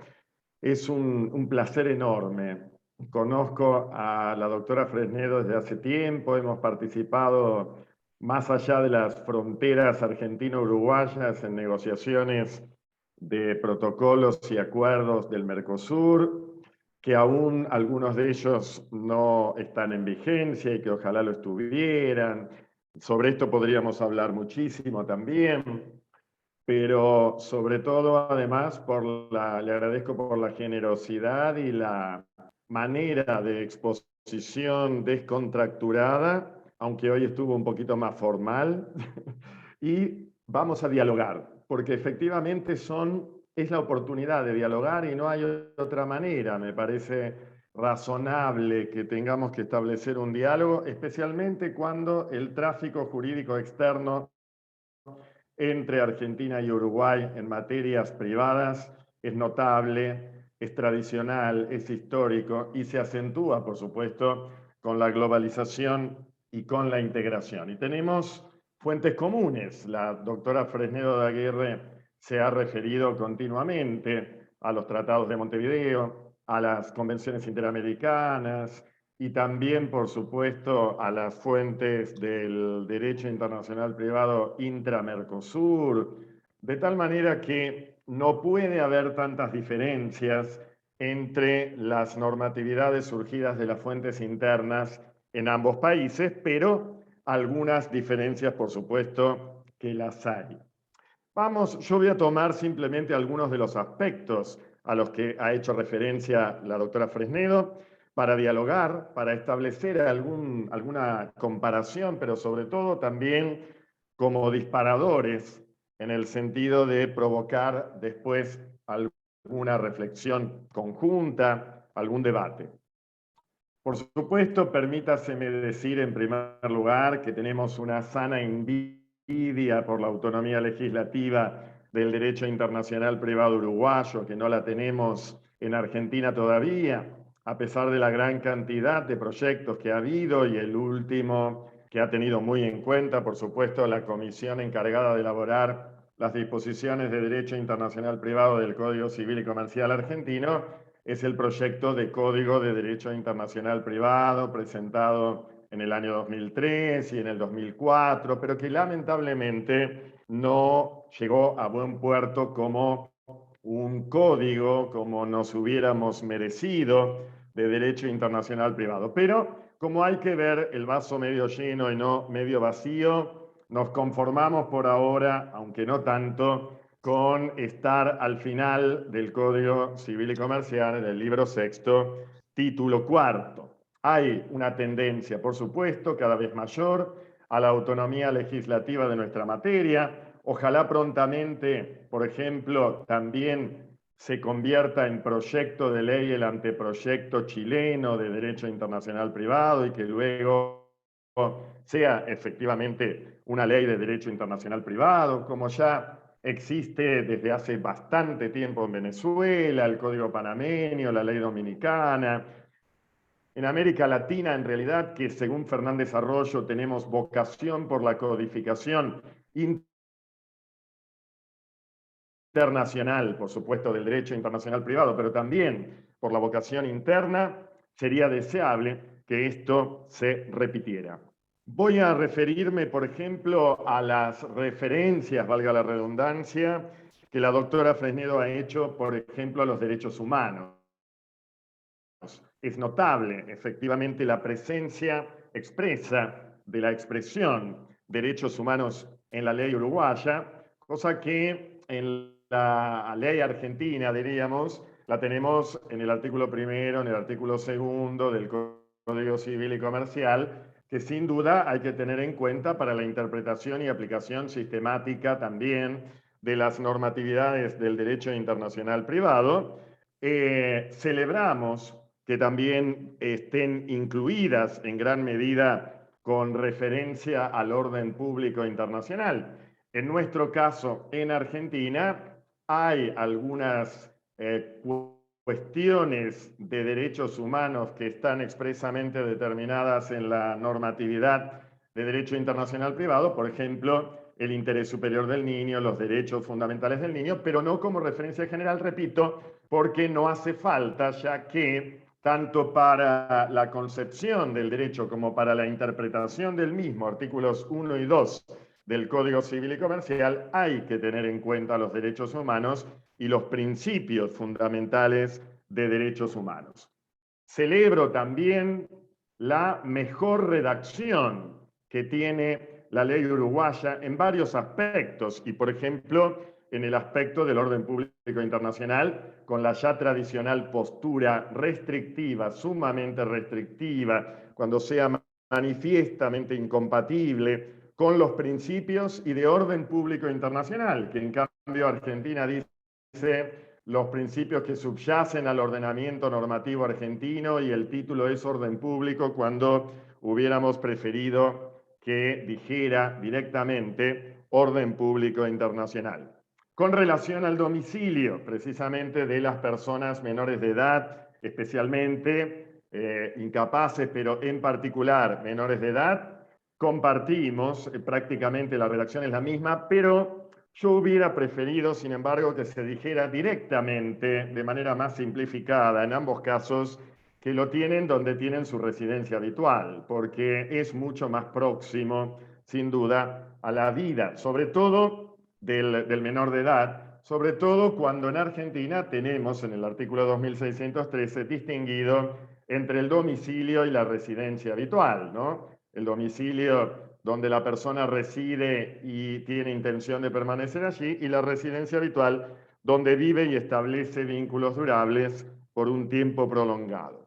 Speaker 4: Es un placer enorme. Conozco a la doctora Fresnedo desde hace tiempo, hemos participado más allá de las fronteras argentino-uruguayas en negociaciones de protocolos y acuerdos del Mercosur, que aún algunos de ellos no están en vigencia y que ojalá lo estuvieran. Sobre esto podríamos hablar muchísimo también, pero sobre todo, además, le agradezco por la generosidad y la manera de exposición descontracturada, aunque hoy estuvo un poquito más formal, y vamos a dialogar, porque efectivamente es la oportunidad de dialogar y no hay otra manera. Me parece razonable que tengamos que establecer un diálogo, especialmente cuando el tráfico jurídico externo entre Argentina y Uruguay en materias privadas es notable, es tradicional, es histórico y se acentúa, por supuesto, con la globalización y con la integración. Y tenemos fuentes comunes. La doctora Fresnedo de Aguirre se ha referido continuamente a los tratados de Montevideo, a las convenciones interamericanas y también, por supuesto, a las fuentes del derecho internacional privado intra-Mercosur, de tal manera que no puede haber tantas diferencias entre las normatividades surgidas de las fuentes internas en ambos países, pero algunas diferencias, por supuesto, que las hay. Yo voy a tomar simplemente algunos de los aspectos a los que ha hecho referencia la doctora Fresnedo para dialogar, para establecer alguna comparación, pero sobre todo también como disparadores en el sentido de provocar después alguna reflexión conjunta, algún debate. Por supuesto, permítaseme decir en primer lugar que tenemos una sana envidia por la autonomía legislativa del derecho internacional privado uruguayo, que no la tenemos en Argentina todavía, a pesar de la gran cantidad de proyectos que ha habido y el último que ha tenido muy en cuenta, por supuesto, la comisión encargada de elaborar las disposiciones de derecho internacional privado del Código Civil y Comercial argentino, es el proyecto de Código de Derecho Internacional Privado presentado en el año 2003 y en el 2004, pero que lamentablemente no llegó a buen puerto como un código como nos hubiéramos merecido de derecho internacional privado. Pero como hay que ver el vaso medio lleno y no medio vacío, nos conformamos por ahora, aunque no tanto, con estar al final del Código Civil y Comercial, en el libro sexto, título cuarto. Hay una tendencia, por supuesto, cada vez mayor a la autonomía legislativa de nuestra materia. Ojalá prontamente, por ejemplo, también se convierta en proyecto de ley el anteproyecto chileno de Derecho Internacional Privado y que luego sea efectivamente una ley de Derecho Internacional Privado, como ya existe desde hace bastante tiempo en Venezuela, el Código Panameño, la Ley Dominicana. En América Latina, en realidad, que según Fernández Arroyo tenemos vocación por la codificación internacional, por supuesto, del derecho internacional privado, pero también por la vocación interna, sería deseable que esto se repitiera. Voy a referirme, por ejemplo, a las referencias, valga la redundancia, que la doctora Fresnedo ha hecho, por ejemplo, a los derechos humanos. Es notable, efectivamente, la presencia expresa de la expresión derechos humanos en la ley uruguaya, cosa que en la ley argentina, diríamos, la tenemos en el artículo primero, en el artículo segundo del Código Civil y Comercial, que sin duda hay que tener en cuenta para la interpretación y aplicación sistemática también de las normatividades del derecho internacional privado. Celebramos que también estén incluidas en gran medida con referencia al orden público internacional. En nuestro caso, en Argentina, hay algunas cuestiones de derechos humanos que están expresamente determinadas en la normatividad de derecho internacional privado, por ejemplo, el interés superior del niño, los derechos fundamentales del niño, pero no como referencia general, repito, porque no hace falta, ya que tanto para la concepción del derecho como para la interpretación del mismo, artículos 1 y 2 del Código Civil y Comercial, hay que tener en cuenta los derechos humanos y los principios fundamentales de derechos humanos. Celebro también la mejor redacción que tiene la ley uruguaya en varios aspectos y, por ejemplo, en el aspecto del orden público internacional, con la ya tradicional postura restrictiva, sumamente restrictiva, cuando sea manifiestamente incompatible con los principios y de orden público internacional, que en cambio Argentina dice los principios que subyacen al ordenamiento normativo argentino y el título es orden público, cuando hubiéramos preferido que dijera directamente orden público internacional. Con relación al domicilio, precisamente de las personas menores de edad, especialmente incapaces, pero en particular menores de edad, compartimos prácticamente la redacción es la misma, pero yo hubiera preferido, sin embargo, que se dijera directamente, de manera más simplificada, en ambos casos, que lo tienen donde tienen su residencia habitual, porque es mucho más próximo, sin duda, a la vida, sobre todo del menor de edad, sobre todo cuando en Argentina tenemos, en el artículo 2613, distinguido entre el domicilio y la residencia habitual, ¿no? El domicilio donde la persona reside y tiene intención de permanecer allí, y la residencia habitual donde vive y establece vínculos durables por un tiempo prolongado.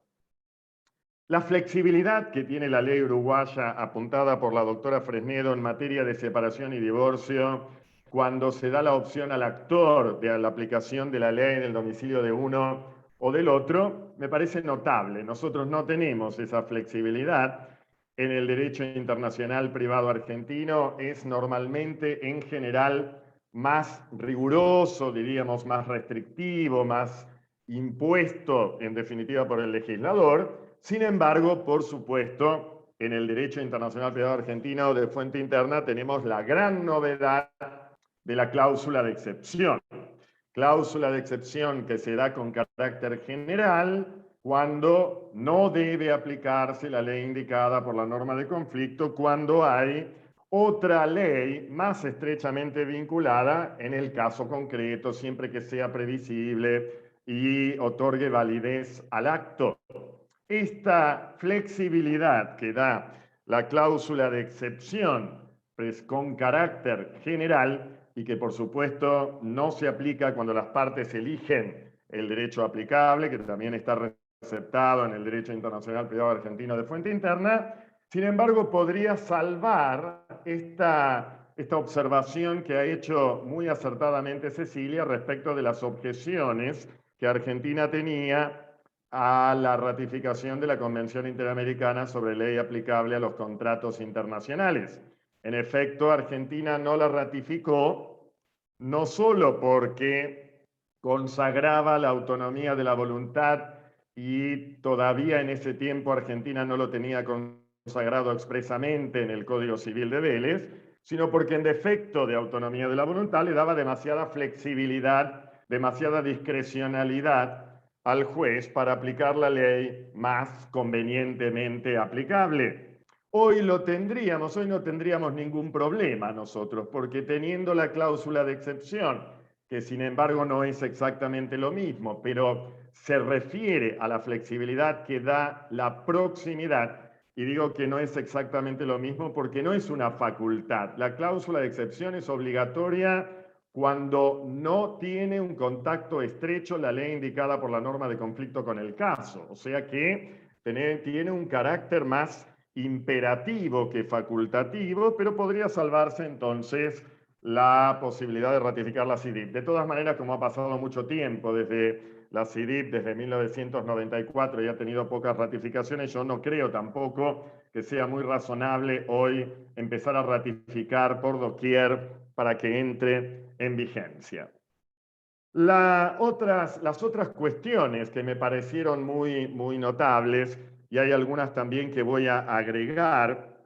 Speaker 4: La flexibilidad que tiene la ley uruguaya apuntada por la doctora Fresnedo en materia de separación y divorcio, cuando se da la opción al actor de la aplicación de la ley en el domicilio de uno o del otro, me parece notable. Nosotros no tenemos esa flexibilidad. En el derecho internacional privado argentino es normalmente, en general, más riguroso, diríamos, más restrictivo, más impuesto, en definitiva, por el legislador. Sin embargo, por supuesto, en el derecho internacional privado argentino de fuente interna tenemos la gran novedad de la cláusula de excepción. Cláusula de excepción que se da con carácter general cuando no debe aplicarse la ley indicada por la norma de conflicto, cuando hay otra ley más estrechamente vinculada en el caso concreto, siempre que sea previsible y otorgue validez al acto. Esta flexibilidad que da la cláusula de excepción, pues, con carácter general, y que por supuesto no se aplica cuando las partes eligen el derecho aplicable, que también está aceptado en el derecho internacional privado argentino de fuente interna. Sin embargo, podría salvar esta observación que ha hecho muy acertadamente Cecilia respecto de las objeciones que Argentina tenía a la ratificación de la Convención Interamericana sobre Ley aplicable a los contratos internacionales. En efecto, Argentina no la ratificó, no solo porque consagraba la autonomía de la voluntad y todavía en ese tiempo Argentina no lo tenía consagrado expresamente en el Código Civil de Vélez, sino porque en defecto de autonomía de la voluntad le daba demasiada flexibilidad, demasiada discrecionalidad al juez para aplicar la ley más convenientemente aplicable. Hoy lo tendríamos, hoy no tendríamos ningún problema nosotros, porque teniendo la cláusula de excepción, que sin embargo no es exactamente lo mismo, pero se refiere a la flexibilidad que da la proximidad, y digo que no es exactamente lo mismo porque no es una facultad. La cláusula de excepción es obligatoria cuando no tiene un contacto estrecho la ley indicada por la norma de conflicto con el caso, o sea que tiene un carácter más imperativo que facultativo, pero podría salvarse entonces la posibilidad de ratificar la CIDIP. De todas maneras, como ha pasado mucho tiempo desde la CIDIP, desde 1994, y ha tenido pocas ratificaciones, yo no creo tampoco que sea muy razonable hoy empezar a ratificar por doquier para que entre en vigencia. Las otras cuestiones que me parecieron muy notables, y hay algunas también que voy a agregar,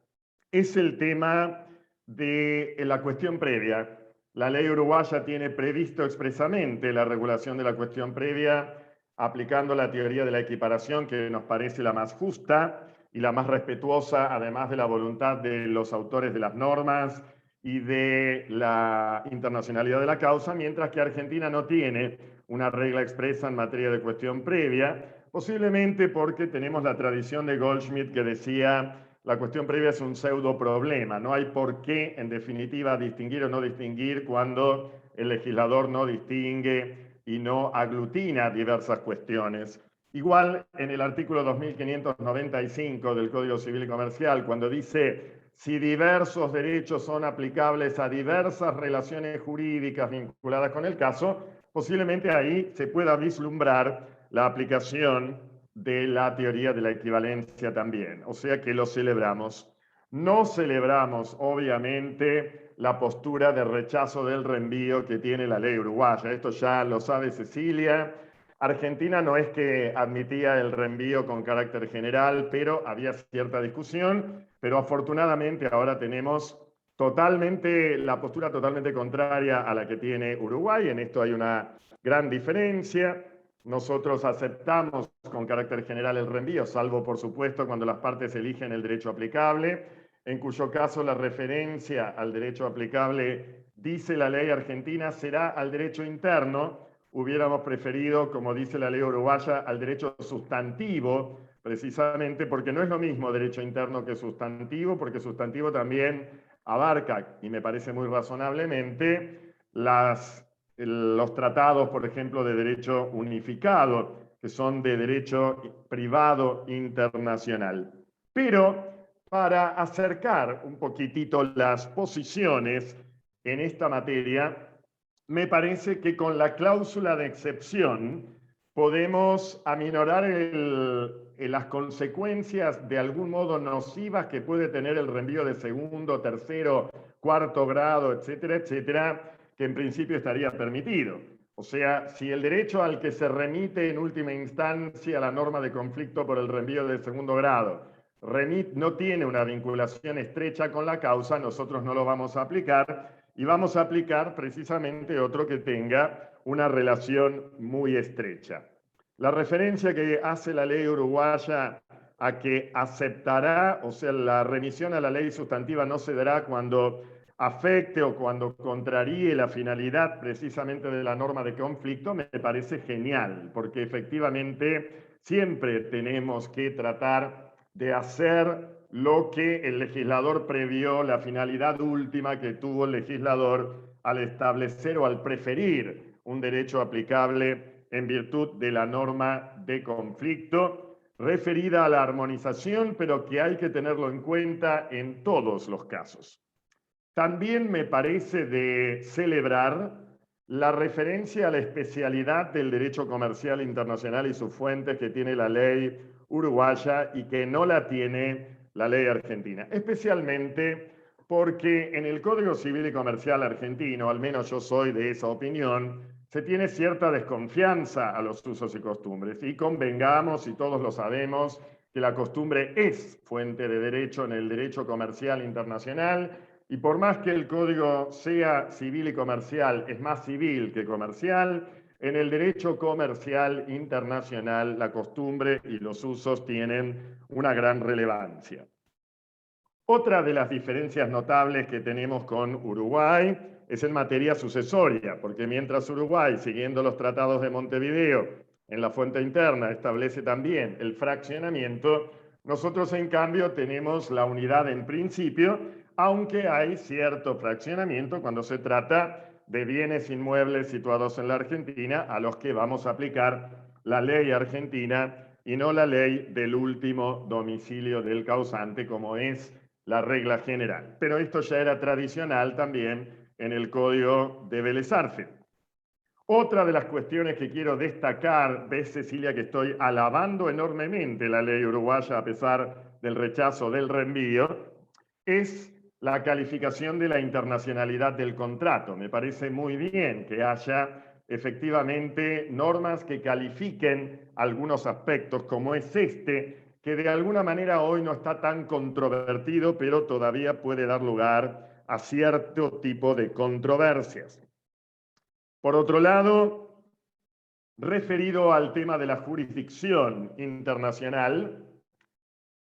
Speaker 4: es el tema de la cuestión previa. La ley uruguaya tiene previsto expresamente la regulación de la cuestión previa, aplicando la teoría de la equiparación, que nos parece la más justa y la más respetuosa, además de la voluntad de los autores de las normas y de la internacionalidad de la causa, mientras que Argentina no tiene una regla expresa en materia de cuestión previa, posiblemente porque tenemos la tradición de Goldschmidt que decía la cuestión previa es un pseudo problema, no hay por qué, en definitiva, distinguir o no distinguir cuando el legislador no distingue y no aglutina diversas cuestiones. Igual en el artículo 2595 del Código Civil y Comercial, cuando dice si diversos derechos son aplicables a diversas relaciones jurídicas vinculadas con el caso, posiblemente ahí se pueda vislumbrar la aplicación de la teoría de la equivalencia también. O sea que lo celebramos. No celebramos, obviamente, la postura de rechazo del reenvío que tiene la ley uruguaya. Esto ya lo sabe Cecilia. Argentina no es que admitía el reenvío con carácter general, pero había cierta discusión, pero afortunadamente ahora tenemos la postura totalmente contraria a la que tiene Uruguay. En esto hay una gran diferencia. Nosotros aceptamos con carácter general el reenvío, salvo por supuesto cuando las partes eligen el derecho aplicable, en cuyo caso la referencia al derecho aplicable, dice la ley argentina, será al derecho interno. Hubiéramos preferido, como dice la ley uruguaya, al derecho sustantivo, precisamente porque no es lo mismo derecho interno que sustantivo, porque sustantivo también abarca, y me parece muy razonablemente, los tratados, por ejemplo, de derecho unificado, que son de derecho privado internacional. Pero para acercar un poquitito las posiciones en esta materia, me parece que con la cláusula de excepción podemos aminorar las consecuencias de algún modo nocivas que puede tener el reenvío de segundo, tercero, cuarto grado, etcétera, etcétera, que en principio estaría permitido. O sea, si el derecho al que se remite en última instancia la norma de conflicto por el reenvío de segundo grado no tiene una vinculación estrecha con la causa, nosotros no lo vamos a aplicar y vamos a aplicar precisamente otro que tenga una relación muy estrecha. La referencia que hace la ley uruguaya a que aceptará, o sea, la remisión a la ley sustantiva no se dará cuando afecte o cuando contraríe la finalidad precisamente de la norma de conflicto, me parece genial, porque efectivamente siempre tenemos que tratar de hacer lo que el legislador previó, la finalidad última que tuvo el legislador al establecer o al preferir un derecho aplicable en virtud de la norma de conflicto, referida a la armonización, pero que hay que tenerlo en cuenta en todos los casos. También me parece de celebrar la referencia a la especialidad del derecho comercial internacional y sus fuentes que tiene la ley uruguaya y que no la tiene la ley argentina, especialmente porque en el Código Civil y Comercial argentino, al menos yo soy de esa opinión, se tiene cierta desconfianza a los usos y costumbres, y convengamos, y todos lo sabemos, que la costumbre es fuente de derecho en el derecho comercial internacional, y por más que el código sea civil y comercial, es más civil que comercial, en el derecho comercial internacional la costumbre y los usos tienen una gran relevancia. Otra de las diferencias notables que tenemos con Uruguay es en materia sucesoria, porque mientras Uruguay, siguiendo los tratados de Montevideo, en la fuente interna establece también el fraccionamiento, nosotros en cambio tenemos la unidad en principio, aunque hay cierto fraccionamiento cuando se trata de bienes inmuebles situados en la Argentina a los que vamos a aplicar la ley argentina y no la ley del último domicilio del causante, como es la regla general. Pero esto ya era tradicional también en el Código de Vélez Arfield. Otra de las cuestiones que quiero destacar, ves Cecilia que estoy alabando enormemente la ley uruguaya a pesar del rechazo del reenvío, es la calificación de la internacionalidad del contrato. Me parece muy bien que haya efectivamente normas que califiquen algunos aspectos como es este, que de alguna manera hoy no está tan controvertido, pero todavía puede dar lugar a cierto tipo de controversias. Por otro lado, referido al tema de la jurisdicción internacional,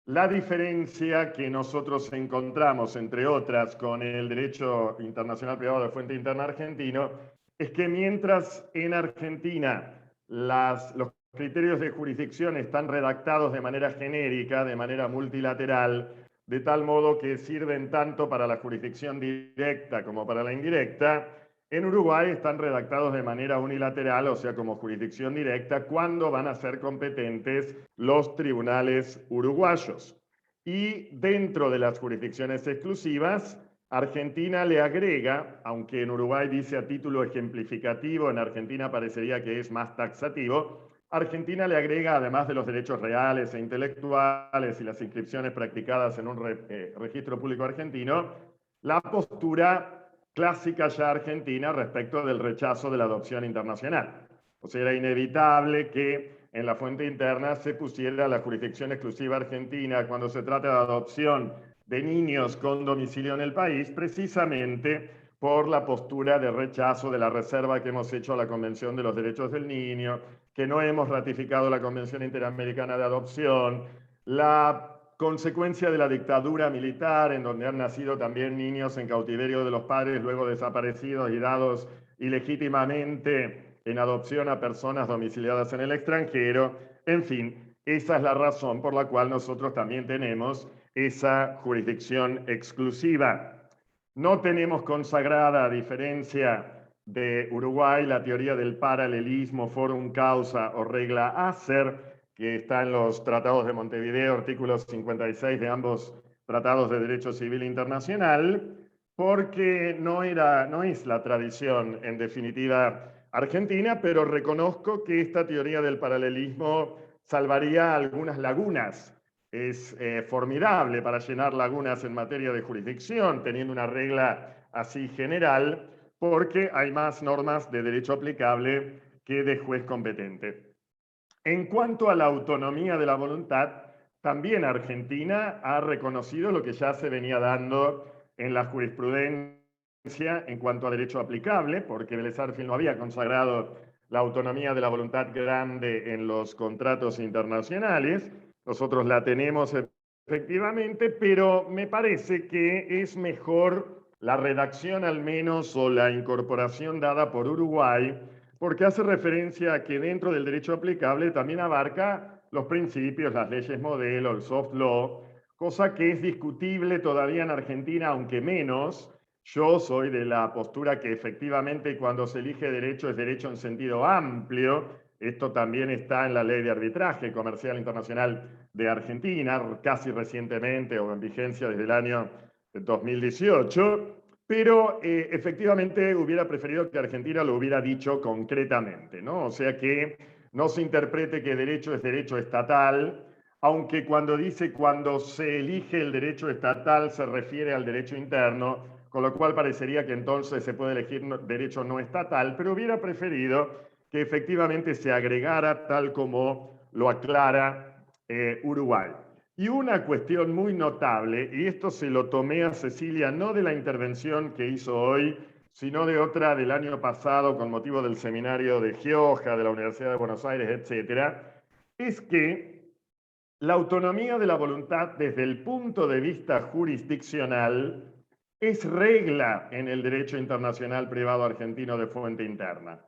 Speaker 4: la diferencia que nosotros encontramos, entre otras, con el derecho internacional privado de fuente interna argentino, es que mientras en Argentina los criterios de jurisdicción están redactados de manera genérica, de manera multilateral, de tal modo que sirven tanto para la jurisdicción directa como para la indirecta, en Uruguay están redactados de manera unilateral, o sea, como jurisdicción directa, cuando van a ser competentes los tribunales uruguayos. Y dentro de las jurisdicciones exclusivas, Argentina le agrega, aunque en Uruguay dice a título ejemplificativo, en Argentina parecería que es más taxativo, Argentina le agrega, además de los derechos reales e intelectuales y las inscripciones practicadas en un registro público argentino, la postura clásica ya argentina respecto del rechazo de la adopción internacional. O sea, era inevitable que en la fuente interna se pusiera la jurisdicción exclusiva argentina cuando se trata de adopción de niños con domicilio en el país, precisamente por la postura de rechazo de la reserva que hemos hecho a la Convención de los Derechos del Niño, que no hemos ratificado la Convención Interamericana de Adopción, la consecuencia de la dictadura militar, en donde han nacido también niños en cautiverio de los padres, luego desaparecidos y dados ilegítimamente en adopción a personas domiciliadas en el extranjero. En fin, esa es la razón por la cual nosotros también tenemos esa jurisdicción exclusiva. No tenemos consagrada, a diferencia de Uruguay, la teoría del paralelismo, forum causa o regla Acer, que está en los tratados de Montevideo, artículos 56 de ambos tratados de derecho civil internacional, porque no es la tradición, en definitiva, argentina, pero reconozco que esta teoría del paralelismo salvaría algunas lagunas. Es formidable para llenar lagunas en materia de jurisdicción, teniendo una regla así general, porque hay más normas de derecho aplicable que de juez competente. En cuanto a la autonomía de la voluntad, también Argentina ha reconocido lo que ya se venía dando en la jurisprudencia en cuanto a derecho aplicable, porque Vélez Arfield no había consagrado la autonomía de la voluntad grande en los contratos internacionales, nosotros la tenemos efectivamente, pero me parece que es mejor la redacción al menos o la incorporación dada por Uruguay, porque hace referencia a que dentro del derecho aplicable también abarca los principios, las leyes modelo, el soft law, cosa que es discutible todavía en Argentina, aunque menos. Yo soy de la postura que efectivamente cuando se elige derecho es derecho en sentido amplio. Esto también está en la Ley de Arbitraje Comercial Internacional de Argentina, casi recientemente o en vigencia desde el año 2018, pero efectivamente hubiera preferido que Argentina lo hubiera dicho concretamente, ¿no? O sea que no se interprete que derecho es derecho estatal, aunque cuando dice cuando se elige el derecho estatal se refiere al derecho interno, con lo cual parecería que entonces se puede elegir derecho no estatal, pero hubiera preferido que efectivamente se agregara tal como lo aclara Uruguay. Y una cuestión muy notable, y esto se lo tomé a Cecilia no de la intervención que hizo hoy, sino de otra del año pasado con motivo del seminario de Gioja, de la Universidad de Buenos Aires, etcétera, es que la autonomía de la voluntad desde el punto de vista jurisdiccional es regla en el derecho internacional privado argentino de fuente interna.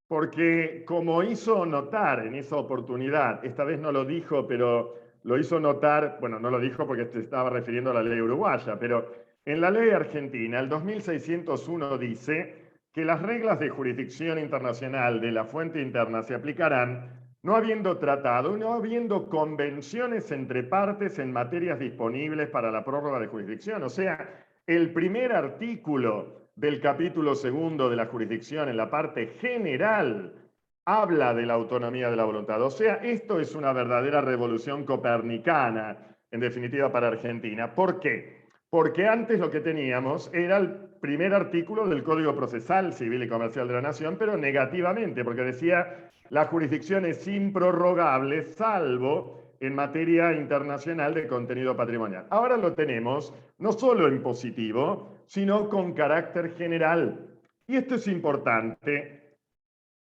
Speaker 4: Porque como hizo notar en esa oportunidad, esta vez no lo dijo, pero lo hizo notar, bueno, no lo dijo porque se estaba refiriendo a la ley uruguaya, pero en la ley argentina, el 2601 dice que las reglas de jurisdicción internacional de la fuente interna se aplicarán no habiendo tratado, no habiendo convenciones entre partes en materias disponibles para la prórroga de jurisdicción. O sea, el primer artículo del capítulo segundo de la jurisdicción en la parte general habla de la autonomía de la voluntad. O sea, esto es una verdadera revolución copernicana, en definitiva, para Argentina. ¿Por qué? Porque antes lo que teníamos era el primer artículo del Código Procesal Civil y Comercial de la Nación, pero negativamente, porque decía la jurisdicción es improrrogable, salvo en materia internacional de contenido patrimonial. Ahora lo tenemos no solo en positivo, sino con carácter general. Y esto es importante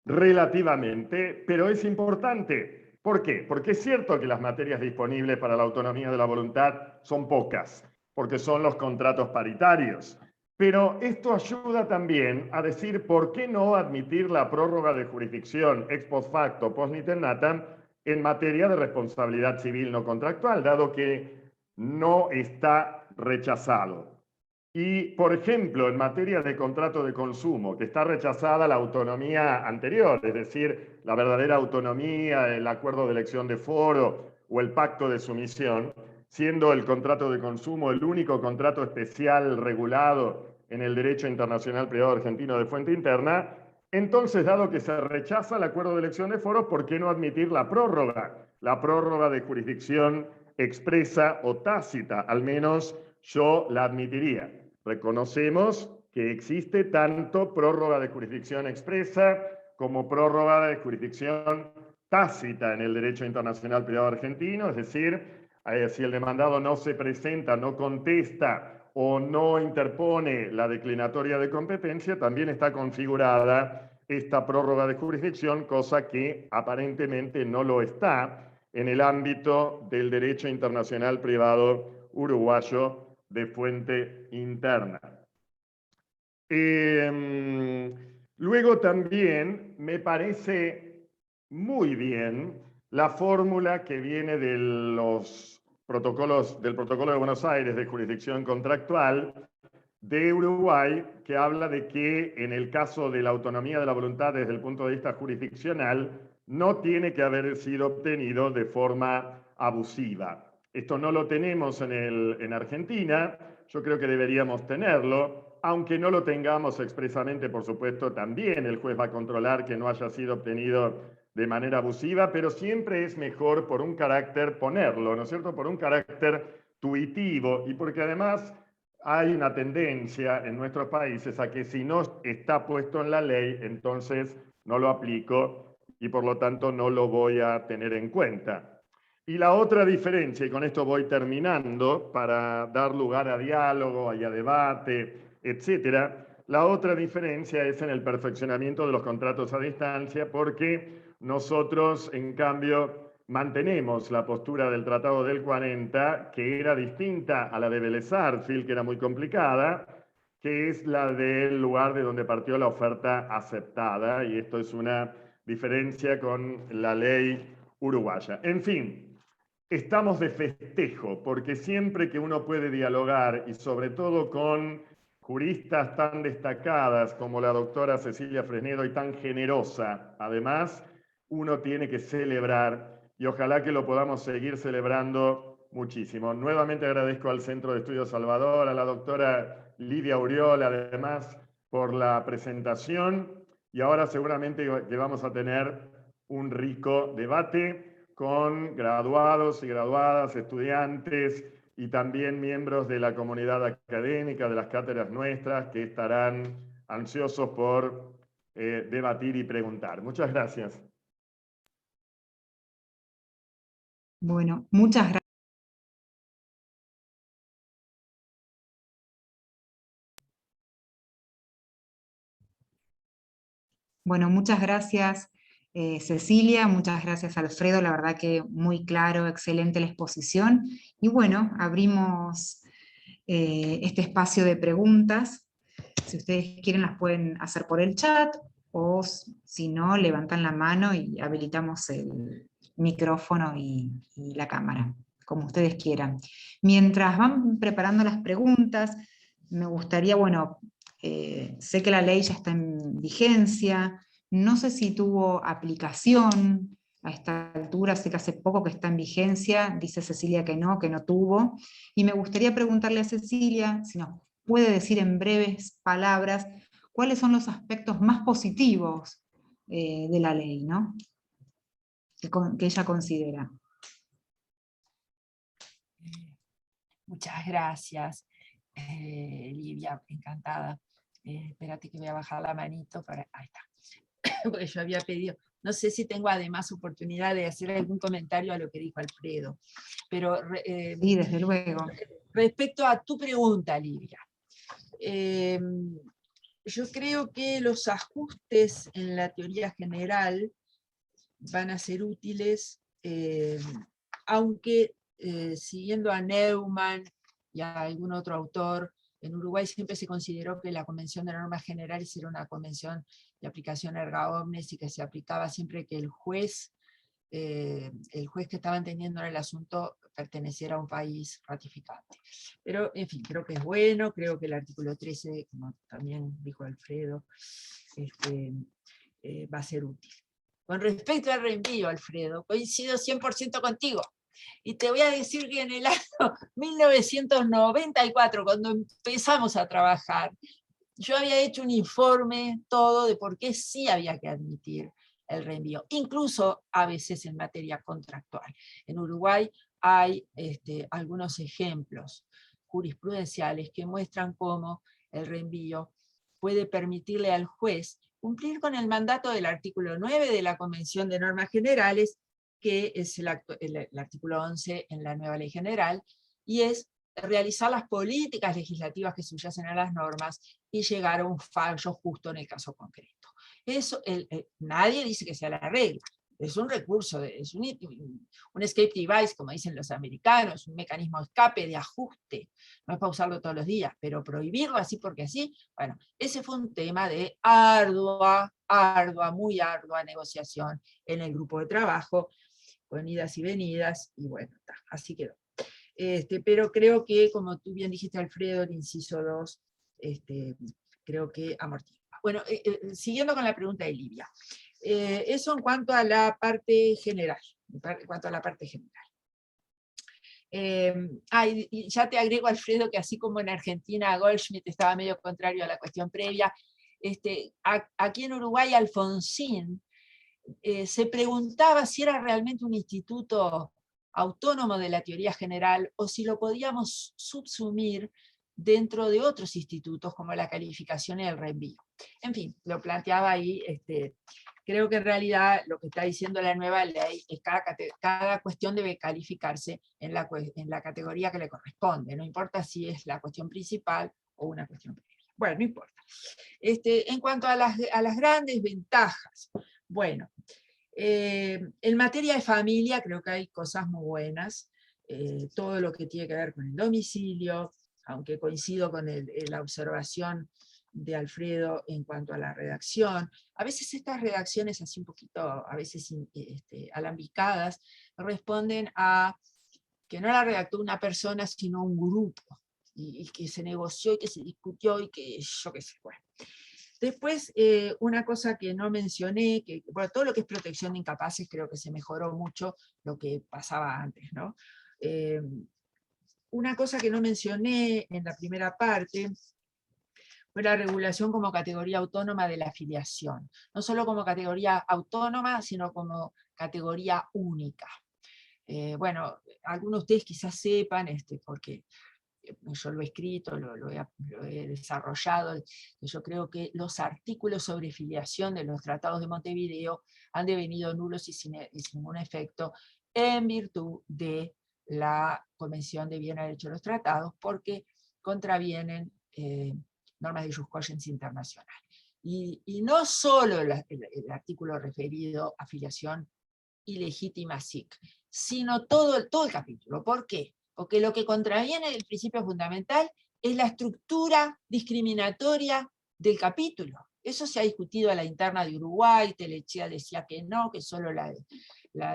Speaker 4: relativamente, pero es importante. ¿Por qué? Porque es cierto que las materias disponibles para la autonomía de la voluntad son pocas, porque son los contratos paritarios. Pero esto ayuda también a decir por qué no admitir la prórroga de jurisdicción ex post facto, post niternatam, en materia de responsabilidad civil no contractual, dado que no está rechazado. Y, por ejemplo, en materia de contrato de consumo, que está rechazada la autonomía anterior, es decir, la verdadera autonomía, el acuerdo de elección de foro o el pacto de sumisión, siendo el contrato de consumo el único contrato especial regulado en el derecho internacional privado argentino de fuente interna, entonces, dado que se rechaza el acuerdo de elección de foro, ¿por qué no admitir la prórroga? La prórroga de jurisdicción expresa o tácita, al menos yo la admitiría. Reconocemos que existe tanto prórroga de jurisdicción expresa como prórroga de jurisdicción tácita en el derecho internacional privado argentino, es decir, si el demandado no se presenta, no contesta o no interpone la declinatoria de competencia, también está configurada esta prórroga de jurisdicción, cosa que aparentemente no lo está en el ámbito del derecho internacional privado uruguayo de fuente interna. Luego también me parece muy bien la fórmula que viene de los protocolos, del Protocolo de Buenos Aires de jurisdicción contractual de Uruguay, que habla de que en el caso de la autonomía de la voluntad desde el punto de vista jurisdiccional, no tiene que haber sido obtenido de forma abusiva. Esto no lo tenemos en Argentina, yo creo que deberíamos tenerlo, aunque no lo tengamos expresamente, por supuesto, también el juez va a controlar que no haya sido obtenido de manera abusiva, pero siempre es mejor por un carácter ponerlo, ¿no es cierto? Por un carácter tuitivo y porque además hay una tendencia en nuestros países a que si no está puesto en la ley, entonces no lo aplico y por lo tanto no lo voy a tener en cuenta. Y la otra diferencia, y con esto voy terminando para dar lugar a diálogo y a debate, etcétera, la otra diferencia es en el perfeccionamiento de los contratos a distancia, porque nosotros, en cambio, mantenemos la postura del Tratado del 40, que era distinta a la de Vélez Sarsfield, que era muy complicada, que es la del lugar de donde partió la oferta aceptada, y esto es una diferencia con la ley uruguaya. En fin, estamos de festejo, porque siempre que uno puede dialogar, y sobre todo con juristas tan destacadas como la doctora Cecilia Fresnedo y tan generosa, además, uno tiene que celebrar, y ojalá que lo podamos seguir celebrando muchísimo. Nuevamente agradezco al Centro de Estudios Salvador, a la doctora Lidia Uriol, además, por la presentación, y ahora seguramente que vamos a tener un rico debate con graduados y graduadas, estudiantes y también miembros de la comunidad académica, de las cátedras nuestras, que estarán ansiosos por debatir y preguntar. Muchas gracias.
Speaker 1: Bueno, muchas gracias. Bueno, muchas gracias Cecilia, muchas gracias Alfredo, la verdad que muy claro, excelente la exposición. Y bueno, abrimos este espacio de preguntas. Si ustedes quieren las pueden hacer por el chat, o si no, levantan la mano y habilitamos el micrófono y la cámara, como ustedes quieran. Mientras van preparando las preguntas, me gustaría, bueno, sé que la ley ya está en vigencia, no sé si tuvo aplicación a esta altura, sé que hace poco que está en vigencia, dice Cecilia que no tuvo, y me gustaría preguntarle a Cecilia si nos puede decir en breves palabras cuáles son los aspectos más positivos de la ley, ¿no? Que ella considera.
Speaker 3: Muchas gracias, Livia, encantada. Espérate que voy a bajar la manito para... Ahí está. Porque yo había pedido, no sé si tengo además oportunidad de hacer algún comentario a lo que dijo Alfredo, pero
Speaker 1: sí, desde luego.
Speaker 3: Respecto a tu pregunta, Livia, yo creo que los ajustes en la teoría general van a ser útiles, aunque siguiendo a Neumann y a algún otro autor, en Uruguay siempre se consideró que la Convención de Normas Generales era una convención de aplicación erga omnes y que se aplicaba siempre que el juez que estaba entendiendo en el asunto perteneciera a un país ratificante. Pero, en fin, creo que es bueno, creo que el artículo 13, como también dijo Alfredo, va a ser útil. Con respecto al reenvío, Alfredo, coincido 100% contigo. Y te voy a decir que en el año 1994, cuando empezamos a trabajar, yo había hecho un informe todo de por qué sí había que admitir el reenvío, incluso a veces en materia contractual. En Uruguay hay algunos ejemplos jurisprudenciales que muestran cómo el reenvío puede permitirle al juez cumplir con el mandato del artículo 9 de la Convención de Normas Generales, que es el artículo 11 en la nueva ley general, y es realizar las políticas legislativas que subyacen a las normas y llegar a un fallo justo en el caso concreto. Eso, nadie dice que sea la regla, es un recurso, es un escape device, como dicen los americanos, un mecanismo de escape, de ajuste, no es para usarlo todos los días, pero prohibirlo así porque así, bueno, ese fue un tema de muy ardua negociación en el grupo de trabajo, con idas y venidas, y bueno, así quedó. Pero creo que, como tú bien dijiste, Alfredo, el inciso 2, creo que amortigua. Bueno, siguiendo con la pregunta de Livia. Eso en cuanto a la parte general. Y ya te agrego, Alfredo, que así como en Argentina Goldschmidt estaba medio contrario a la cuestión previa, aquí en Uruguay Alfonsín se preguntaba si era realmente un instituto autónomo de la teoría general o si lo podíamos subsumir dentro de otros institutos como la calificación y el reenvío. En fin, lo planteaba ahí. Creo que en realidad lo que está diciendo la nueva ley es que cada cuestión debe calificarse en la categoría que le corresponde, no importa si es la cuestión principal o una cuestión previa. Bueno, no importa. En cuanto a las grandes ventajas, bueno, En materia de familia creo que hay cosas muy buenas, todo lo que tiene que ver con el domicilio, aunque coincido con la observación de Alfredo en cuanto a la redacción. A veces estas redacciones así un poquito, a veces alambicadas, responden a que no la redactó una persona, sino un grupo, y que se negoció, y que se discutió, y que yo qué sé, bueno. Después, una cosa que no mencioné, que bueno, todo lo que es protección de incapaces creo que se mejoró mucho lo que pasaba antes, ¿no? Una cosa que no mencioné en la primera parte fue la regulación como categoría autónoma de la afiliación. No solo como categoría autónoma, sino como categoría única. Bueno, algunos de ustedes quizás sepan, porque yo lo he escrito, lo he desarrollado, yo creo que los artículos sobre filiación de los tratados de Montevideo han devenido nulos y sin ningún efecto en virtud de la Convención de Viena de Derecho de los Tratados, porque contravienen normas de jurisdicción internacional. Y no solo el artículo referido a filiación ilegítima SIC, sino todo el capítulo. ¿Por qué? Porque lo que contraviene el principio fundamental es la estructura discriminatoria del capítulo. Eso se ha discutido a la interna de Uruguay, Telechea decía que no, que solo la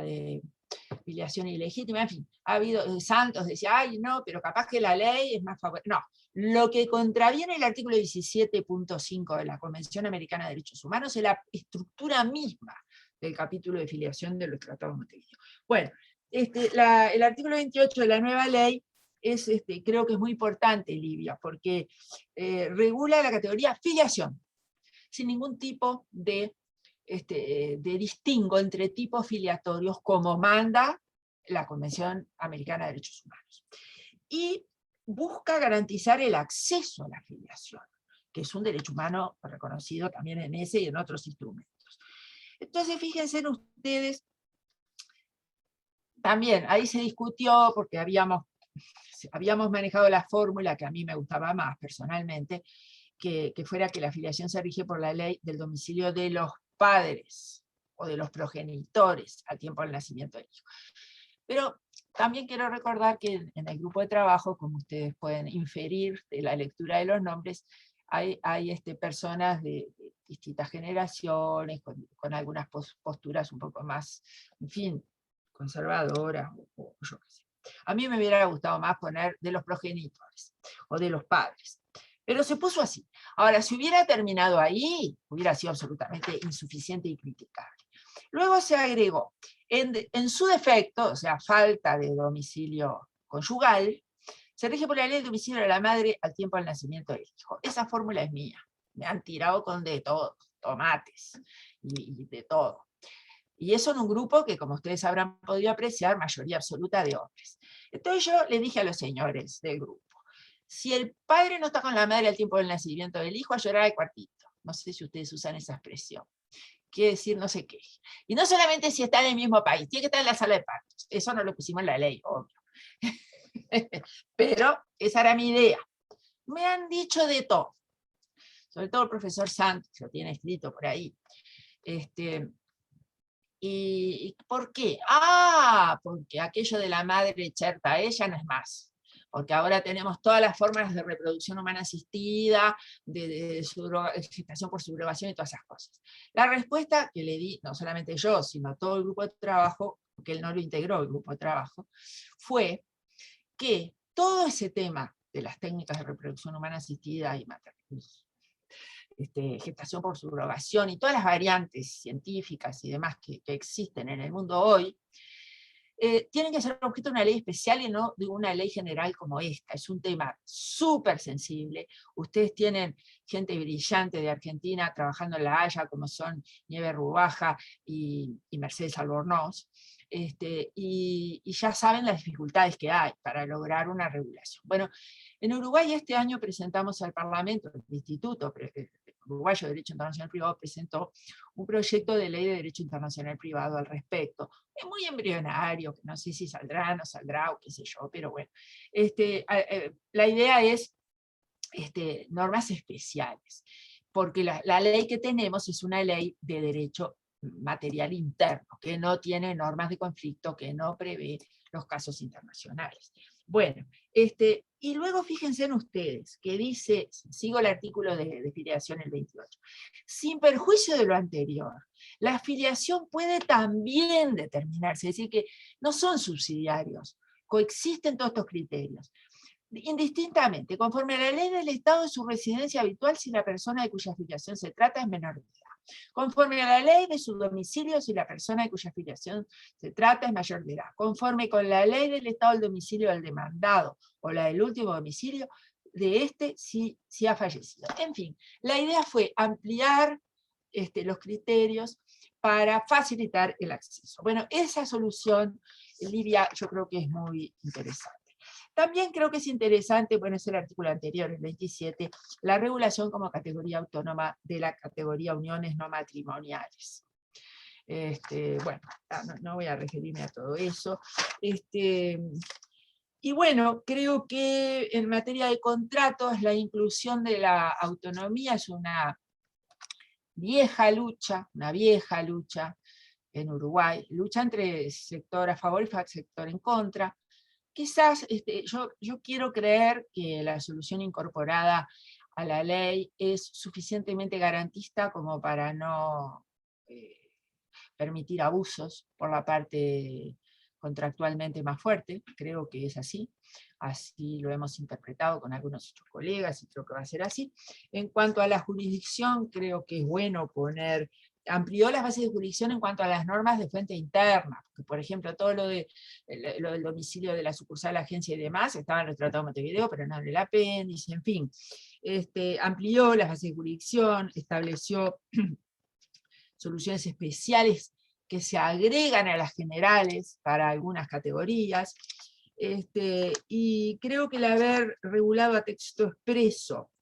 Speaker 3: de filiación ilegítima, en fin, ha habido, Santos decía, ay no, pero capaz que la ley es más favorable. No, lo que contraviene el artículo 17.5 de la Convención Americana de Derechos Humanos es la estructura misma del capítulo de filiación de los tratados de Montevideo. Bueno, el artículo 28 de la nueva ley es, creo que es muy importante, Livia, porque regula la categoría filiación, sin ningún tipo de distingo entre tipos filiatorios, como manda la Convención Americana de Derechos Humanos. Y busca garantizar el acceso a la filiación, que es un derecho humano reconocido también en ese y en otros instrumentos. Entonces, fíjense ustedes, también ahí se discutió, porque habíamos manejado la fórmula que a mí me gustaba más personalmente, que fuera que la afiliación se rige por la ley del domicilio de los padres o de los progenitores al tiempo del nacimiento del hijo. Pero también quiero recordar que en el grupo de trabajo, como ustedes pueden inferir de la lectura de los nombres, hay personas de distintas generaciones, con algunas posturas un poco más, en fin, conservadoras, o yo qué sé. A mí me hubiera gustado más poner de los progenitores, o de los padres. Pero se puso así. Ahora, si hubiera terminado ahí, hubiera sido absolutamente insuficiente y criticable. Luego se agregó, en su defecto, o sea, falta de domicilio conyugal, se rige por la ley del domicilio de la madre al tiempo del nacimiento del hijo. Esa fórmula es mía. Me han tirado con de todo, tomates y de todo. Y eso en un grupo que, como ustedes habrán podido apreciar, mayoría absoluta de hombres. Entonces yo le dije a los señores del grupo, si el padre no está con la madre al tiempo del nacimiento del hijo, a llorar al cuartito. No sé si ustedes usan esa expresión. Quiere decir no sé qué. Y no solamente si está en el mismo país, tiene que estar en la sala de partos. Eso no lo pusimos en la ley, obvio. Pero esa era mi idea. Me han dicho de todo. Sobre todo el profesor Santos, lo tiene escrito por ahí. ¿Y por qué? Porque aquello de la madre cherta, ella no es más. Porque ahora tenemos todas las formas de reproducción humana asistida, de gestación por subrogación y todas esas cosas. La respuesta que le di, no solamente yo, sino todo el grupo de trabajo, porque él no lo integró el grupo de trabajo, fue que todo ese tema de las técnicas de reproducción humana asistida y gestación por subrogación y todas las variantes científicas y demás que existen en el mundo hoy, tienen que ser objeto de una ley especial y no de una ley general como esta. Es un tema súper sensible. Ustedes tienen gente brillante de Argentina trabajando en La Haya, como son Nieve Rubaja y Mercedes Albornoz, y ya saben las dificultades que hay para lograr una regulación. Bueno, en Uruguay este año presentamos al Parlamento, el Instituto Uruguayo de Derecho Internacional Privado presentó un proyecto de ley de Derecho Internacional Privado al respecto. Es muy embrionario, no sé si saldrá, no saldrá, o qué sé yo, pero bueno. La idea es normas especiales, porque la ley que tenemos es una ley de derecho material interno, que no tiene normas de conflicto, que no prevé los casos internacionales. Bueno, y luego fíjense en ustedes, que dice, sigo el artículo de filiación el 28, sin perjuicio de lo anterior, la filiación puede también determinarse, es decir, que no son subsidiarios, coexisten todos estos criterios, indistintamente, conforme a la ley del Estado de su residencia habitual si la persona de cuya filiación se trata es menor de edad, conforme a la ley de su domicilio si la persona de cuya filiación se trata es mayor de edad, conforme con la ley del Estado del domicilio del demandado o la del último domicilio de si ha fallecido. En fin, la idea fue ampliar los criterios para facilitar el acceso. Bueno, esa solución, Livia, yo creo que es muy interesante. También creo que es interesante, bueno, es el artículo anterior, el 27, la regulación como categoría autónoma de la categoría uniones no matrimoniales. Bueno, no voy a referirme a todo eso. Y bueno, creo que en materia de contratos, la inclusión de la autonomía es una vieja lucha en Uruguay, lucha entre sector a favor y sector en contra. Quizás yo quiero creer que la solución incorporada a la ley es suficientemente garantista como para no permitir abusos por la parte contractualmente más fuerte, creo que es así lo hemos interpretado con algunos otros colegas y creo que va a ser así. En cuanto a la jurisdicción, creo que es bueno amplió las bases de jurisdicción en cuanto a las normas de fuente interna, porque por ejemplo todo lo del domicilio de la sucursal, la agencia y demás, estaba en el Tratado de Montevideo, pero no en el apéndice, en fin. Amplió las bases de jurisdicción, estableció soluciones especiales que se agregan a las generales para algunas categorías, y creo que el haber regulado a texto expreso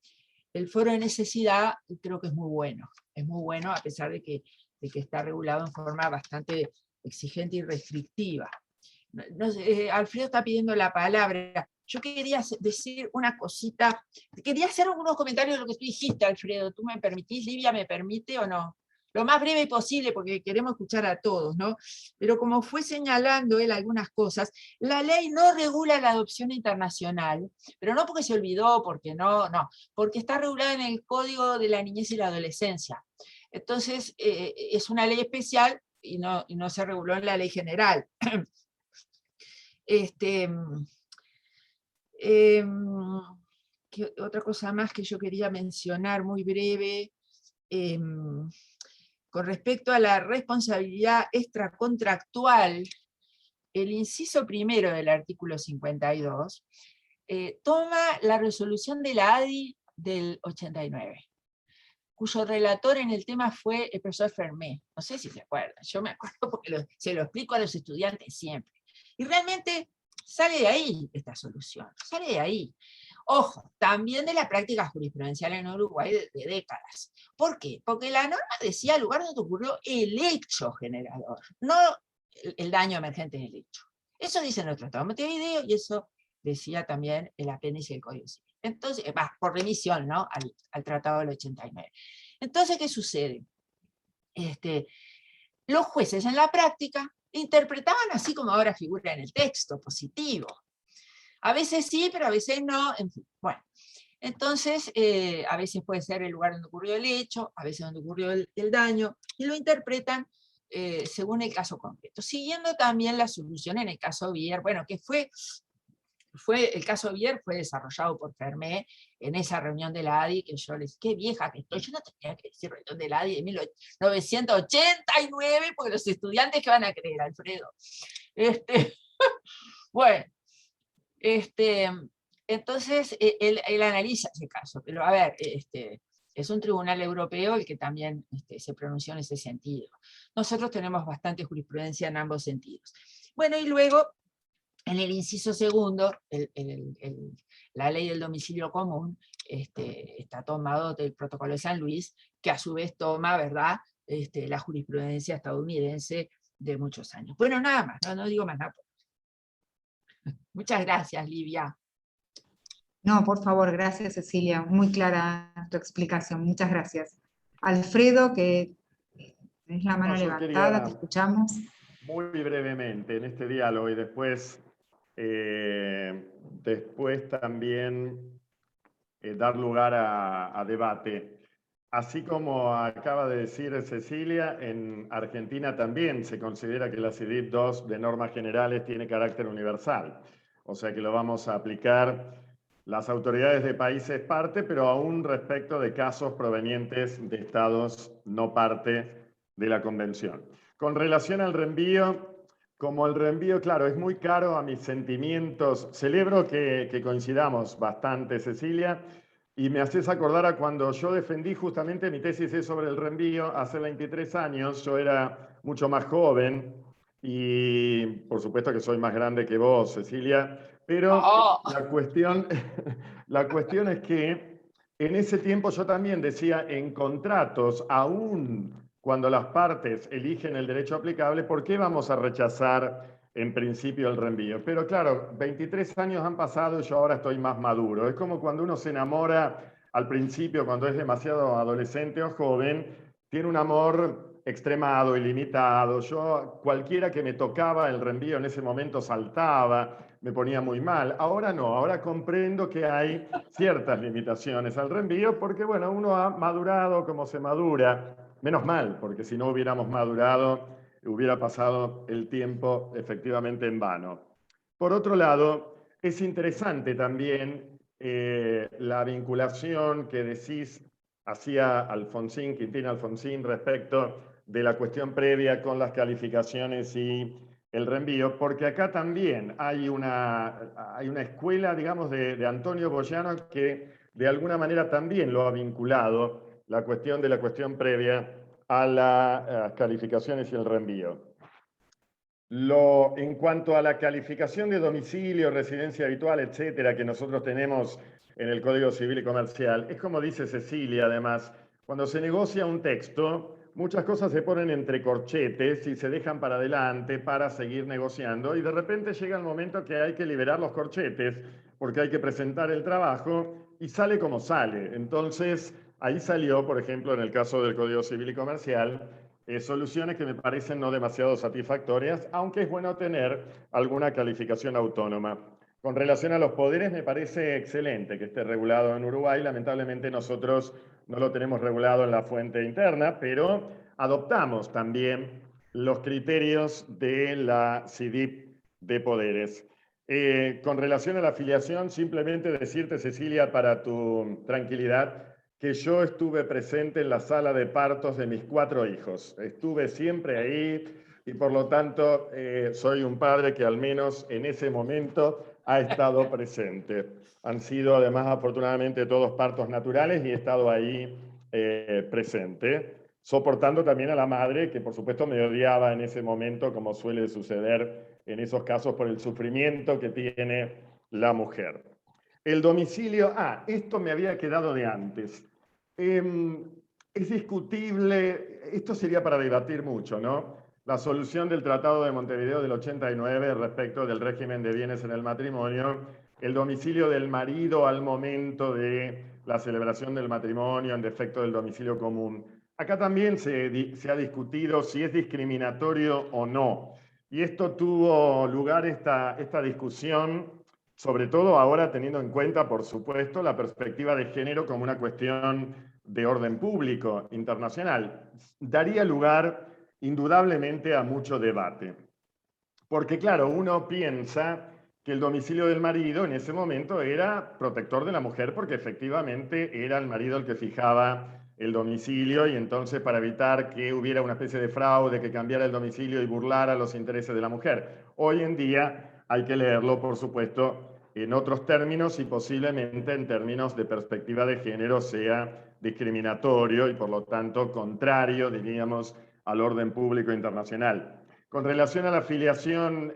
Speaker 3: el foro de necesidad, creo que es muy bueno a pesar de que está regulado en forma bastante exigente y restrictiva. No sé, Alfredo está pidiendo la palabra. Yo quería decir una cosita, quería hacer algunos comentarios de lo que tú dijiste, Alfredo. ¿Tú me permitís? ¿Livia me permite o no? Lo más breve posible, porque queremos escuchar a todos, ¿no? Pero como fue señalando él algunas cosas, la ley no regula la adopción internacional, pero no porque se olvidó, porque no, porque está regulada en el Código de la Niñez y la Adolescencia. Entonces, es una ley especial y no se reguló en la ley general. Otra cosa más que yo quería mencionar muy breve, con respecto a la responsabilidad extracontractual, el inciso primero del artículo 52 toma la resolución de la ADI del 89, cuyo relator en el tema fue el profesor Fermé. No sé si se acuerdan, yo me acuerdo porque se lo explico a los estudiantes siempre. Y realmente sale de ahí esta solución, sale de ahí. Ojo, también de la práctica jurisprudencial en Uruguay de décadas. ¿Por qué? Porque la norma decía el lugar donde ocurrió el hecho generador, no el daño emergente en el hecho. Eso dice nuestro Tratado de Montevideo y eso decía también el apéndice del Código Civil. Entonces, por remisión, ¿no? al Tratado del 89. Entonces, ¿qué sucede? Los jueces en la práctica interpretaban así como ahora figura en el texto, positivo. A veces sí, pero a veces no, en fin. Bueno, entonces a veces puede ser el lugar donde ocurrió el hecho, a veces donde ocurrió el daño, y lo interpretan según el caso concreto. Siguiendo también la solución en el caso Bier, bueno, que el caso Bier fue desarrollado por Fermé en esa reunión de la ADI, que yo les dije, qué vieja que estoy, yo no tenía que decir reunión de la ADI de 1989, porque los estudiantes que van a creer, Alfredo. Bueno, entonces él analiza ese caso, pero a ver, es un tribunal europeo el que también se pronunció en ese sentido. Nosotros tenemos bastante jurisprudencia en ambos sentidos. Bueno, y luego, en el inciso segundo, la ley del domicilio común, está tomado del protocolo de San Luis, que a su vez toma, ¿verdad?, la jurisprudencia estadounidense de muchos años. Bueno, nada más, no digo más nada. Muchas gracias, Livia.
Speaker 1: No, por favor, gracias Cecilia, muy clara tu explicación, muchas gracias. Alfredo, que Tenés la mano
Speaker 4: yo
Speaker 1: levantada, te escuchamos.
Speaker 4: Muy brevemente en este diálogo y después también dar lugar a debate. Así como acaba de decir Cecilia, en Argentina también se considera que la CIDIP 2 de normas generales tiene carácter universal. O sea que lo vamos a aplicar las autoridades de países parte, pero aún respecto de casos provenientes de estados no parte de la Convención. Con relación al reenvío, como el reenvío, claro, es muy caro a mis sentimientos, celebro que coincidamos bastante, Cecilia, y me haces acordar a cuando yo defendí justamente mi tesis sobre el reenvío hace 23 años, yo era mucho más joven y por supuesto que soy más grande que vos, Cecilia, pero la cuestión es que en ese tiempo yo también decía, en contratos, aún cuando las partes eligen el derecho aplicable, ¿por qué vamos a rechazar en principio el reenvío? Pero claro, 23 años han pasado y yo ahora estoy más maduro. Es como cuando uno se enamora al principio, cuando es demasiado adolescente o joven, tiene un amor extremado, ilimitado. Yo, cualquiera que me tocaba el reenvío en ese momento saltaba, me ponía muy mal. Ahora no, ahora comprendo que hay ciertas limitaciones al reenvío porque, bueno, uno ha madurado como se madura. Menos mal, porque si no hubiéramos madurado, hubiera pasado el tiempo efectivamente en vano. Por otro lado, es interesante también la vinculación que decís hacía Alfonsín, Quintín Alfonsín, respecto de la cuestión previa con las calificaciones y el reenvío, porque acá también hay una escuela, digamos, de Antonio Boyano que de alguna manera también lo ha vinculado la cuestión previa a las calificaciones y el reenvío. En cuanto a la calificación de domicilio, residencia habitual, etcétera, que nosotros tenemos en el Código Civil y Comercial, es como dice Cecilia, además, cuando se negocia un texto, muchas cosas se ponen entre corchetes y se dejan para adelante para seguir negociando, y de repente llega el momento que hay que liberar los corchetes, porque hay que presentar el trabajo, y sale como sale. Entonces, ahí salió, por ejemplo, en el caso del Código Civil y Comercial, soluciones que me parecen no demasiado satisfactorias, aunque es bueno tener alguna calificación autónoma. Con relación a los poderes, me parece excelente que esté regulado en Uruguay. Lamentablemente nosotros no lo tenemos regulado en la fuente interna, pero adoptamos también los criterios de la CIDIP de poderes. Con relación a la afiliación, simplemente decirte, Cecilia, para tu tranquilidad, que yo estuve presente en la sala de partos de mis 4 hijos. Estuve siempre ahí y por lo tanto soy un padre que al menos en ese momento ha estado presente. Han sido además afortunadamente todos partos naturales y he estado ahí presente, soportando también a la madre que por supuesto me odiaba en ese momento, como suele suceder en esos casos por el sufrimiento que tiene la mujer. El domicilio, esto me había quedado de antes. Es discutible, esto sería para debatir mucho, ¿no? La solución del Tratado de Montevideo del 89 respecto del régimen de bienes en el matrimonio, el domicilio del marido al momento de la celebración del matrimonio en defecto del domicilio común. Acá también se ha discutido si es discriminatorio o no. Y esto tuvo lugar, esta discusión, sobre todo ahora teniendo en cuenta, por supuesto, la perspectiva de género como una cuestión de orden público internacional. Daría lugar indudablemente a mucho debate. Porque claro, uno piensa que el domicilio del marido en ese momento era protector de la mujer porque efectivamente era el marido el que fijaba el domicilio y entonces para evitar que hubiera una especie de fraude, que cambiara el domicilio y burlara los intereses de la mujer. Hoy en día hay que leerlo, por supuesto, en otros términos y posiblemente en términos de perspectiva de género sea discriminatorio y por lo tanto contrario, diríamos, al orden público internacional. Con relación a la filiación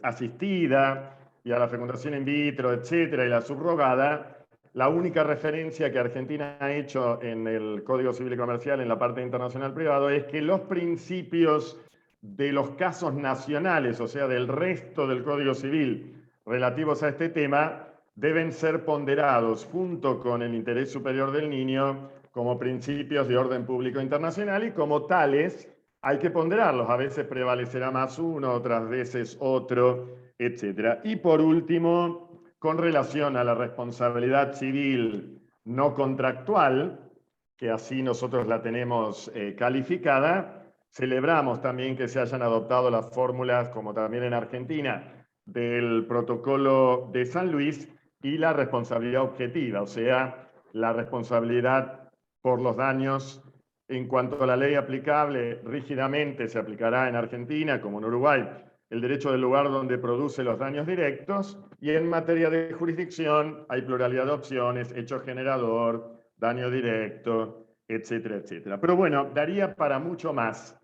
Speaker 4: asistida y a la fecundación in vitro, etcétera, y la subrogada, la única referencia que Argentina ha hecho en el Código Civil y Comercial en la parte internacional privado es que los principios de los casos nacionales, o sea, del resto del Código Civil relativos a este tema, deben ser ponderados junto con el interés superior del niño como principios de orden público internacional y como tales hay que ponderarlos. A veces prevalecerá más uno, otras veces otro, etc. Y por último, con relación a la responsabilidad civil no contractual, que así nosotros la tenemos calificada, celebramos también que se hayan adoptado las fórmulas, como también en Argentina, del protocolo de San Luis y la responsabilidad objetiva, o sea, la responsabilidad por los daños en cuanto a la ley aplicable, rígidamente se aplicará en Argentina, como en Uruguay, el derecho del lugar donde produce los daños directos, y en materia de jurisdicción hay pluralidad de opciones, hecho generador, daño directo, etcétera, etcétera. Pero bueno, daría para mucho más.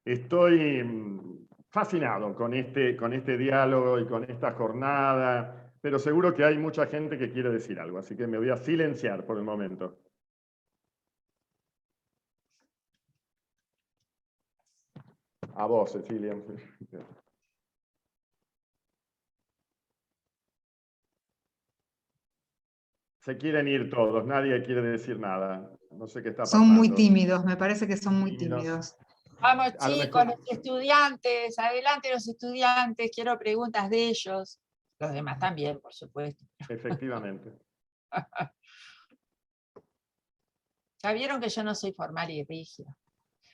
Speaker 4: Estoy fascinado con este diálogo y con esta jornada, pero seguro que hay mucha gente que quiere decir algo, así que me voy a silenciar por el momento. A vos, Cecilia. Se quieren ir todos, nadie quiere decir nada. No sé qué está pasando.
Speaker 1: Son muy tímidos, me parece que son muy tímidos.
Speaker 3: Vamos
Speaker 4: A lo
Speaker 3: chicos,
Speaker 4: mejor-
Speaker 3: los estudiantes, adelante los estudiantes, quiero preguntas de ellos. Los demás también, por supuesto.
Speaker 4: Efectivamente.
Speaker 3: Ya vieron que yo no soy formal y rígida.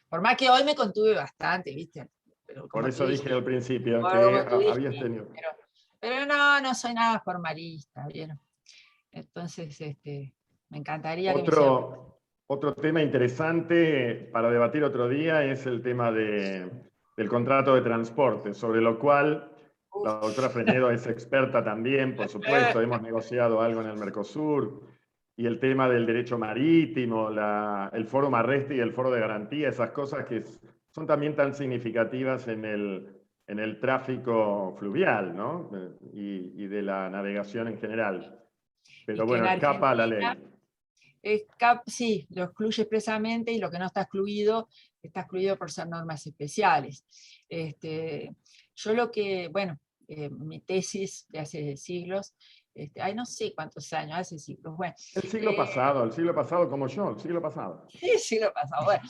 Speaker 3: Por más que hoy me contuve bastante, ¿viste? Pero
Speaker 4: Por
Speaker 3: como
Speaker 4: eso
Speaker 3: tú
Speaker 4: dije
Speaker 3: dijiste,
Speaker 4: al principio
Speaker 3: como
Speaker 4: que
Speaker 3: tú
Speaker 4: habías
Speaker 3: dijiste,
Speaker 4: tenido...
Speaker 3: pero no soy nada formalista, ¿vieron? Entonces, me encantaría que me hicieran...
Speaker 4: Otro tema interesante para debatir otro día es el tema del contrato de transporte, sobre lo cual la doctora Fresnedo es experta también, por supuesto, hemos negociado algo en el Mercosur, y el tema del derecho marítimo, el foro Marresti y el foro de garantía, esas cosas que son también tan significativas en el tráfico fluvial, ¿no? Y de la navegación en general. Pero
Speaker 3: Y que en
Speaker 4: bueno, escapa a la ley.
Speaker 3: Argentina, sí, lo excluye expresamente y lo que no está excluido por ser normas especiales. Yo lo que, bueno, mi tesis de hace siglos, no sé cuántos años, hace siglos, bueno.
Speaker 4: El siglo pasado como yo, el siglo pasado.
Speaker 3: El siglo pasado, bueno.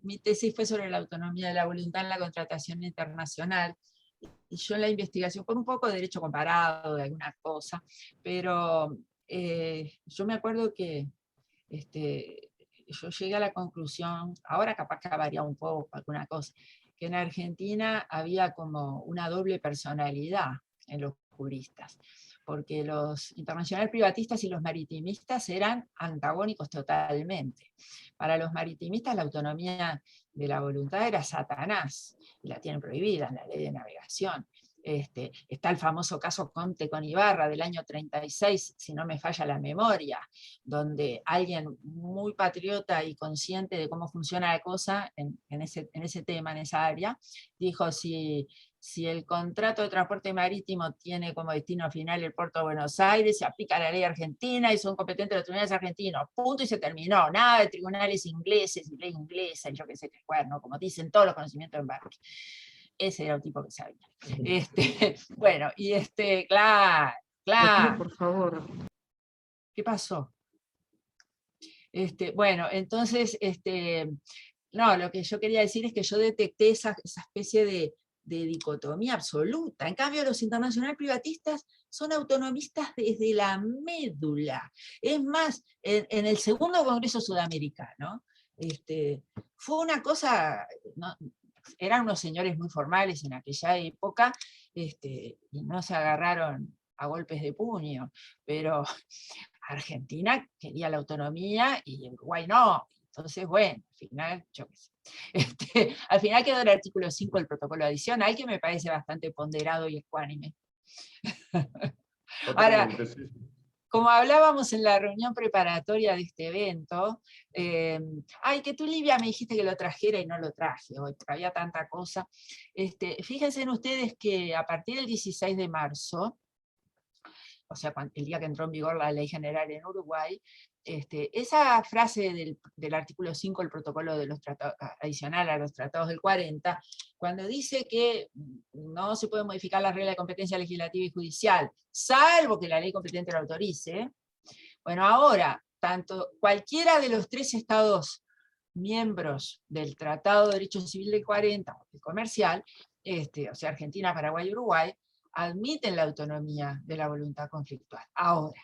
Speaker 3: Mi tesis fue sobre la autonomía de la voluntad en la contratación internacional, y yo en la investigación, con un poco de derecho comparado, de alguna cosa, pero yo me acuerdo que yo llegué a la conclusión, ahora capaz que varía un poco alguna cosa, que en Argentina había como una doble personalidad en los juristas, porque los internacionales privatistas y los maritimistas eran antagónicos totalmente. Para los maritimistas la autonomía de la voluntad era Satanás, y la tienen prohibida en la ley de navegación. Está el famoso caso Conte con Ibarra del año 36, si no me falla la memoria, donde alguien muy patriota y consciente de cómo funciona la cosa en ese tema, en esa área, dijo: si el contrato de transporte marítimo tiene como destino final el puerto de Buenos Aires, se aplica la ley argentina y son competentes los tribunales argentinos, punto, y se terminó. Nada de tribunales ingleses y ley inglesa y yo qué sé qué cuerno, como dicen todos los conocimientos de embarque. Ese era el tipo que sabía. Bueno, y claro.
Speaker 1: Por favor.
Speaker 3: ¿Qué pasó? Bueno, entonces, no, lo que yo quería decir es que yo detecté esa especie de dicotomía absoluta. En cambio, los internacionales privatistas son autonomistas desde la médula. Es más, en el segundo Congreso Sudamericano, fue una cosa, no, eran unos señores muy formales en aquella época, y no se agarraron a golpes de puño, pero Argentina quería la autonomía y Uruguay no. Entonces, bueno, al final, yo qué sé. Al final quedó el artículo 5 del protocolo adicional, que me parece bastante ponderado y ecuánime. Ahora, como hablábamos en la reunión preparatoria de este evento, que tú, Livia, me dijiste que lo trajera y no lo traje hoy, porque había tanta cosa. Fíjense en ustedes que a partir del 16 de marzo, o sea, el día que entró en vigor la ley general en Uruguay, esa frase del artículo 5 del protocolo de los adicional a los tratados del 40, cuando dice que no se puede modificar las reglas de competencia legislativa y judicial, salvo que la ley competente lo autorice, bueno, ahora, tanto cualquiera de los 3 estados miembros del Tratado de Derecho Civil del 40, el comercial, o sea, Argentina, Paraguay y Uruguay, admiten la autonomía de la voluntad conflictual. Ahora,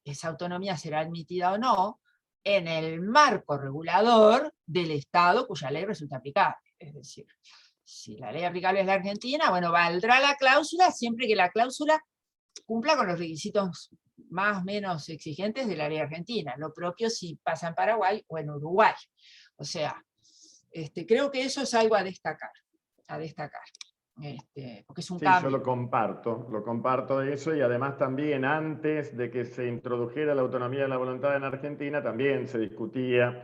Speaker 3: esa autonomía será admitida o no en el marco regulador del Estado cuya ley resulta aplicable. Es decir, si la ley aplicable es la Argentina, bueno, valdrá la cláusula siempre que la cláusula cumpla con los requisitos más o menos exigentes de la ley argentina. Lo propio si pasa en Paraguay o en Uruguay. O sea, creo que eso es algo a destacar. Porque es un cambio.
Speaker 4: Yo lo comparto eso, y además también antes de que se introdujera la autonomía de la voluntad en Argentina, también se discutía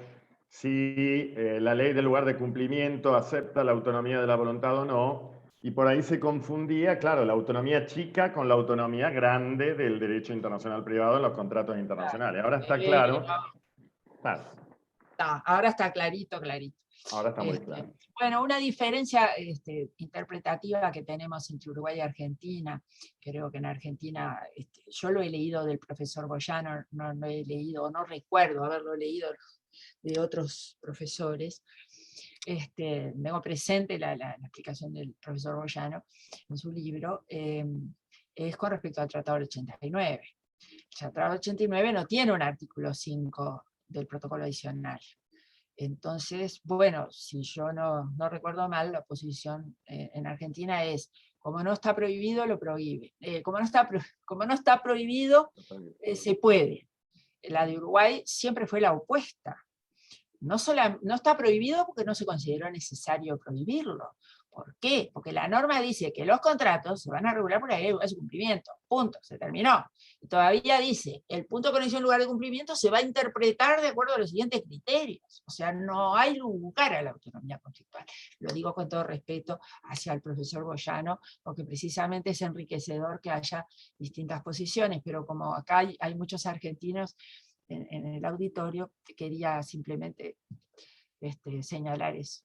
Speaker 4: si la ley del lugar de cumplimiento acepta la autonomía de la voluntad o no, y por ahí se confundía, claro, la autonomía chica con la autonomía grande del derecho internacional privado en los contratos internacionales. Ahora está claro.
Speaker 3: Ahora está clarito.
Speaker 4: Ahora está muy claro.
Speaker 3: Bueno, una diferencia interpretativa que tenemos entre Uruguay y Argentina, creo que en Argentina, yo lo he leído del profesor Boyano, no lo he leído, no recuerdo haberlo leído de otros profesores. Tengo presente la explicación del profesor Boyano en su libro, es con respecto al Tratado del 89. El Tratado del 89 no tiene un artículo 5 del protocolo adicional. Entonces, bueno, si yo no recuerdo mal, la posición en Argentina es, como no está prohibido, lo prohíbe. Como no está prohibido, se puede. La de Uruguay siempre fue la opuesta. No está prohibido porque no se consideró necesario prohibirlo. ¿Por qué? Porque la norma dice que los contratos se van a regular por la ley de su cumplimiento. Punto, se terminó. Y todavía dice, el punto de conexión en lugar de cumplimiento se va a interpretar de acuerdo a los siguientes criterios. O sea, no hay lugar a la autonomía conflictual. Lo digo con todo respeto hacia el profesor Boyano, porque precisamente es enriquecedor que haya distintas posiciones, pero como acá hay muchos argentinos en el auditorio, quería simplemente señalar eso.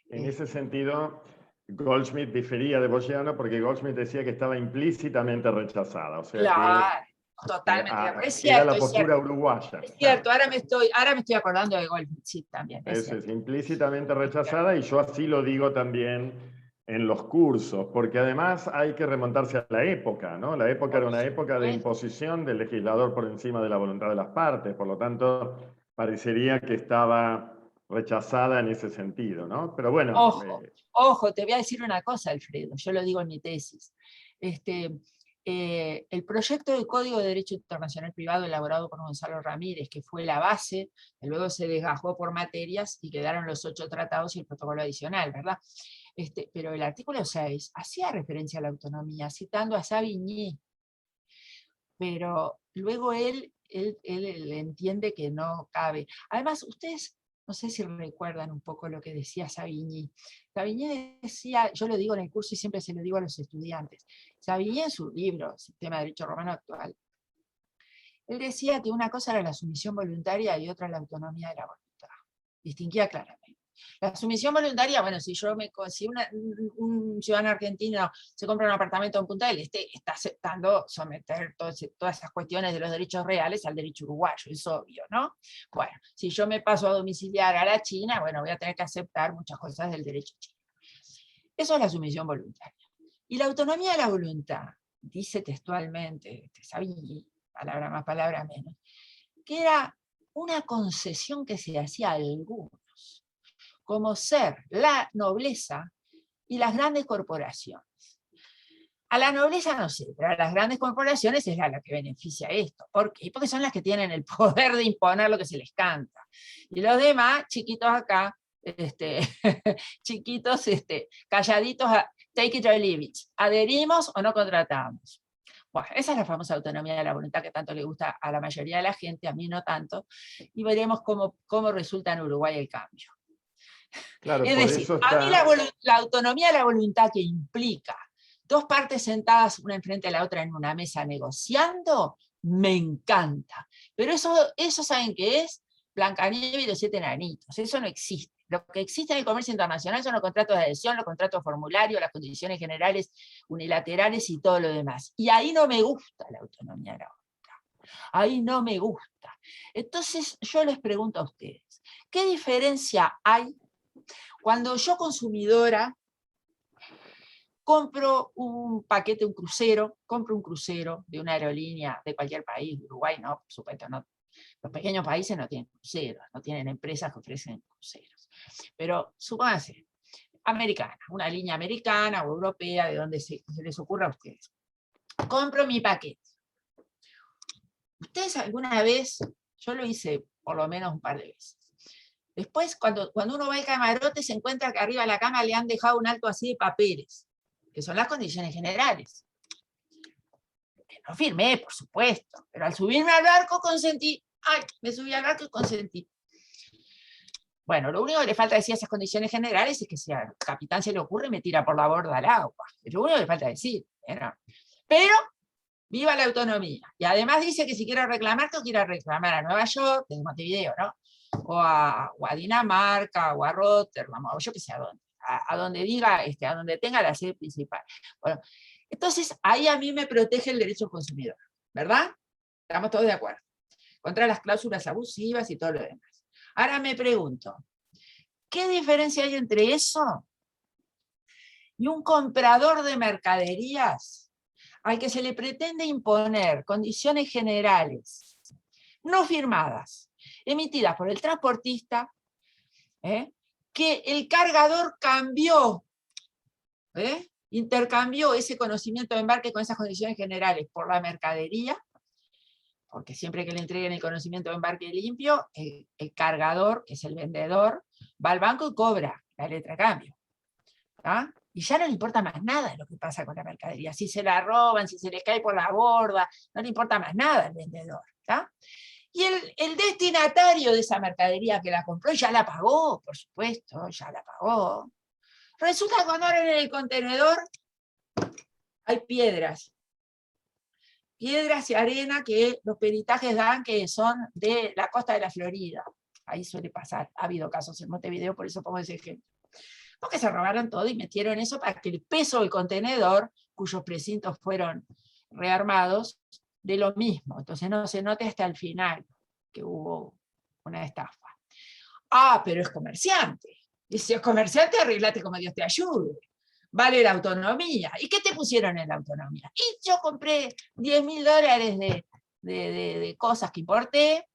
Speaker 4: En ese sentido, Goldschmidt difería de Boyano porque Goldschmidt decía que estaba implícitamente rechazada. O sea,
Speaker 3: claro, totalmente. Es cierto,
Speaker 4: era la postura uruguaya.
Speaker 3: Es cierto, ahora me estoy acordando de Goldschmidt, sí, también.
Speaker 4: Es implícitamente rechazada, y yo así lo digo también en los cursos, porque además hay que remontarse a la época, ¿no? La época era una época de imposición del legislador por encima de la voluntad de las partes, por lo tanto, parecería que estaba rechazada en ese sentido, ¿no? Pero bueno.
Speaker 3: Ojo, te voy a decir una cosa, Alfredo, yo lo digo en mi tesis. El proyecto de Código de Derecho Internacional Privado elaborado por Gonzalo Ramírez, que fue la base, que luego se desgajó por materias y quedaron los 8 tratados y el protocolo adicional, ¿verdad? Pero el artículo 6 hacía referencia a la autonomía, citando a Savigny, pero luego él entiende que no cabe. Además, ustedes, no sé si recuerdan un poco lo que decía Savigny. Savigny decía, yo lo digo en el curso y siempre se lo digo a los estudiantes, Savigny en su libro, Sistema de Derecho Romano Actual, él decía que una cosa era la sumisión voluntaria y otra la autonomía de la voluntad. Distinguía claramente. La sumisión voluntaria, bueno, si un ciudadano argentino se compra un apartamento en Punta del Este, está aceptando someter todas esas cuestiones de los derechos reales al derecho uruguayo, es obvio, ¿no? Bueno, si yo me paso a domiciliar a la China, bueno, voy a tener que aceptar muchas cosas del derecho chino. Eso es la sumisión voluntaria. Y la autonomía de la voluntad, dice textualmente, Savigny, palabra más, palabra menos, que era una concesión que se hacía a algunos, como ser la nobleza y las grandes corporaciones. A la nobleza no sé, pero a las grandes corporaciones es la que beneficia esto. ¿Por qué? Porque son las que tienen el poder de imponer lo que se les canta. Y los demás, chiquitos acá, chiquitos, calladitos, take it or leave it. ¿Adherimos o no contratamos? Bueno, esa es la famosa autonomía de la voluntad que tanto le gusta a la mayoría de la gente, a mí no tanto, y veremos cómo resulta en Uruguay el cambio.
Speaker 4: Claro,
Speaker 3: es decir, a mí la autonomía de la voluntad que implica 2 partes sentadas una enfrente de la otra en una mesa negociando, me encanta. Pero eso ¿saben qué es? Blancanieves y los 7 enanitos. Eso no existe. Lo que existe en el comercio internacional son los contratos de adhesión, los contratos formularios, las condiciones generales unilaterales y todo lo demás. Y ahí no me gusta la autonomía de la voluntad. Ahí no me gusta. Entonces yo les pregunto a ustedes, ¿qué diferencia hay cuando yo, consumidora, compro un paquete, compro un crucero de una aerolínea de cualquier país, de Uruguay no, por supuesto, no. Los pequeños países no tienen cruceros, no tienen empresas que ofrecen cruceros. Pero supóngase, americana, una línea americana o europea, de donde se les ocurra a ustedes. Compro mi paquete. ¿Ustedes alguna vez, yo lo hice por lo menos un par de veces, después cuando uno va al camarote se encuentra que arriba de la cama le han dejado un alto así de papeles, que son las condiciones generales? Que no firmé, por supuesto, pero al subirme al barco consentí. ¡Ay! Me subí al barco y consentí. Bueno, lo único que le falta decir a esas condiciones generales es que si al capitán se le ocurre me tira por la borda al agua. Es lo único que le falta decir. Pero viva la autonomía. Y además dice que si quiero reclamar, tengo que ir a reclamar a Nueva York, desde Montevideo, ¿no? O a Dinamarca, o a Rotterdam, o yo que sé a dónde. A donde diga, a donde tenga la sede principal. Bueno, entonces ahí a mí me protege el derecho al consumidor, ¿verdad? Estamos todos de acuerdo. Contra las cláusulas abusivas y todo lo demás. Ahora me pregunto, ¿qué diferencia hay entre eso y un comprador de mercaderías al que se le pretende imponer condiciones generales no firmadas, emitidas por el transportista, que el cargador cambió, intercambió ese conocimiento de embarque con esas condiciones generales por la mercadería? Porque siempre que le entreguen el conocimiento de embarque limpio, el cargador, que es el vendedor, va al banco y cobra la letra de cambio. ¿Ah? Y ya no le importa más nada lo que pasa con la mercadería. Si se la roban, si se les cae por la borda, no le importa más nada al vendedor. ¿Ah? Y el destinatario de esa mercadería que la compró ya la pagó, por supuesto, ya la pagó. Resulta que cuando abren el contenedor hay piedras y arena que los peritajes dan que son de la costa de la Florida. Ahí suele pasar, ha habido casos en Montevideo, por eso pongo ese ejemplo. Porque se robaron todo y metieron eso para que el peso del contenedor, cuyos precintos fueron rearmados, de lo mismo. Entonces no se note hasta el final que hubo una estafa. Ah, pero es comerciante. Y si es comerciante, arreglate como Dios te ayude. Vale la autonomía. ¿Y qué te pusieron en la autonomía? Y yo compré $10.000 de cosas que importé,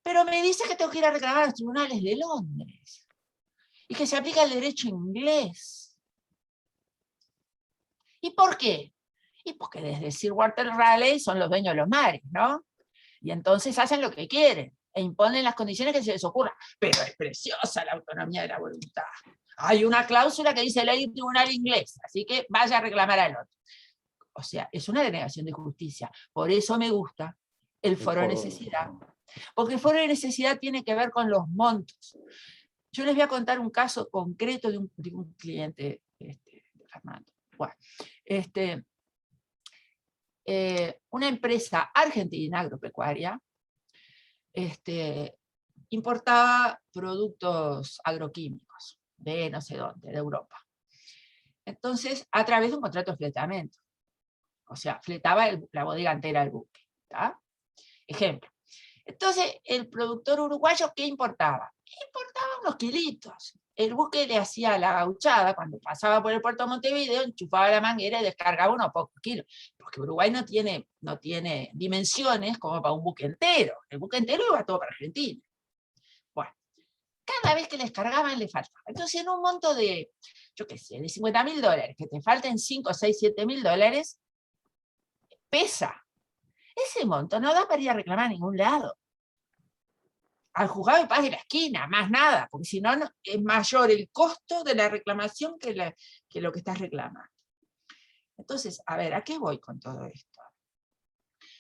Speaker 3: pero me dice que tengo que ir a reclamar a los tribunales de Londres y que se aplica el derecho inglés. ¿Y por qué? Y porque desde Sir Walter Raleigh son los dueños de los mares, ¿no? Y entonces hacen lo que quieren e imponen las condiciones que se les ocurra. Pero es preciosa la autonomía de la voluntad. Hay una cláusula que dice ley tribunal inglés, así que vaya a reclamar al otro. O sea, es una denegación de justicia. Por eso me gusta el foro de necesidad. Porque el foro de necesidad tiene que ver con los montos. Yo les voy a contar un caso concreto de un cliente de Fernando. Bueno, una empresa argentina agropecuaria importaba productos agroquímicos de no sé dónde, de Europa. Entonces, a través de un contrato de fletamento. O sea, fletaba la bodega entera del buque. ¿Tá? Ejemplo. Entonces, el productor uruguayo, ¿qué importaba? Importaba unos kilitos. El buque le hacía la gauchada, cuando pasaba por el puerto de Montevideo, enchufaba la manguera y descargaba unos pocos kilos. Porque Uruguay no tiene dimensiones como para un buque entero. El buque entero iba todo para Argentina. Bueno, cada vez que les cargaban le faltaba. Entonces, en un monto de, yo qué sé, de $50.000, que te falten 5, 6, 7.000 dólares, pesa. Ese monto no da para ir a reclamar a ningún lado. Al juzgado de paz de la esquina, más nada, porque si no es mayor el costo de la reclamación que lo que estás reclamando. Entonces, a ver, ¿a qué voy con todo esto?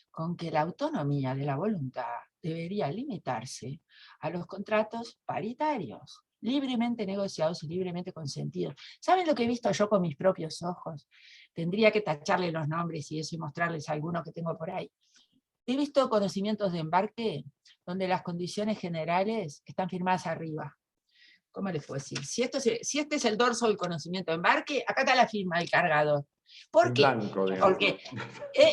Speaker 3: Con que la autonomía de la voluntad debería limitarse a los contratos paritarios, libremente negociados y libremente consentidos. ¿Saben lo que he visto yo con mis propios ojos? Tendría que tacharle los nombres y eso y mostrarles alguno que tengo por ahí. He visto conocimientos de embarque donde las condiciones generales están firmadas arriba. ¿Cómo les puedo decir? Si este es el dorso del conocimiento de embarque, acá está la firma del cargador.
Speaker 5: ¿Por
Speaker 4: En
Speaker 5: qué?
Speaker 4: blanco, digamos.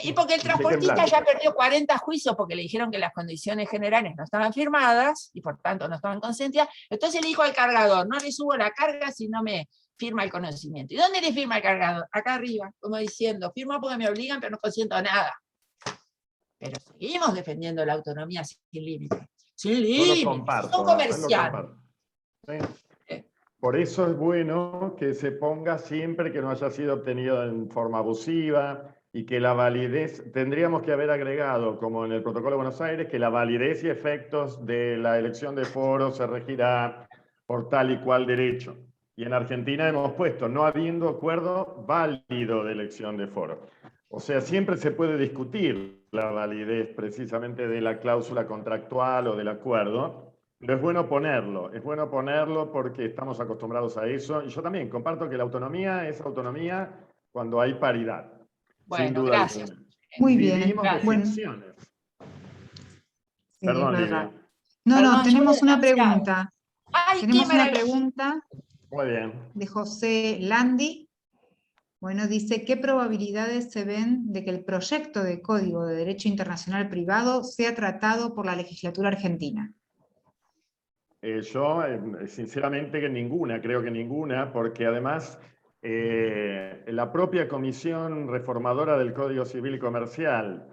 Speaker 5: Y porque el transportista ya perdió 40 juicios porque le dijeron que las condiciones generales no estaban firmadas y por tanto no estaban consentidas. Entonces le dijo al cargador, no le subo la carga si no me firma el conocimiento. ¿Y dónde le firma el cargador? Acá arriba, como diciendo, firmo porque me obligan, pero no consiento nada. Pero seguimos defendiendo la autonomía sin límites. Sin límites, son comerciales.
Speaker 4: Sí. Por eso es bueno que se ponga siempre que no haya sido obtenido en forma abusiva y que la validez, tendríamos que haber agregado, como en el Protocolo de Buenos Aires, que la validez y efectos de la elección de foro se regirá por tal y cual derecho. Y en Argentina hemos puesto, no habiendo acuerdo válido de elección de foro. O sea, siempre se puede discutir la validez precisamente de la cláusula contractual o del acuerdo, pero es bueno ponerlo porque estamos acostumbrados a eso. Y yo también comparto que la autonomía es autonomía cuando hay paridad.
Speaker 5: Bueno,
Speaker 4: sin duda
Speaker 5: gracias.
Speaker 4: alguna.
Speaker 1: Muy bien.
Speaker 4: Vivimos de
Speaker 1: Bueno,
Speaker 4: ficciones.
Speaker 1: sí,
Speaker 4: Perdón,
Speaker 1: es verdad.
Speaker 4: Lidia.
Speaker 1: No,
Speaker 5: Perdón,
Speaker 1: tenemos
Speaker 5: yo
Speaker 1: una
Speaker 5: demasiado.
Speaker 1: pregunta.
Speaker 5: Ay,
Speaker 1: Tenemos
Speaker 5: qué
Speaker 1: una
Speaker 5: maravilla.
Speaker 1: pregunta
Speaker 4: Muy bien.
Speaker 1: de José Landi. Bueno, dice, ¿qué probabilidades se ven de que el proyecto de Código de Derecho Internacional Privado sea tratado por la legislatura argentina?
Speaker 4: Yo, sinceramente, que ninguna, creo que ninguna, porque además la propia Comisión Reformadora del Código Civil y Comercial,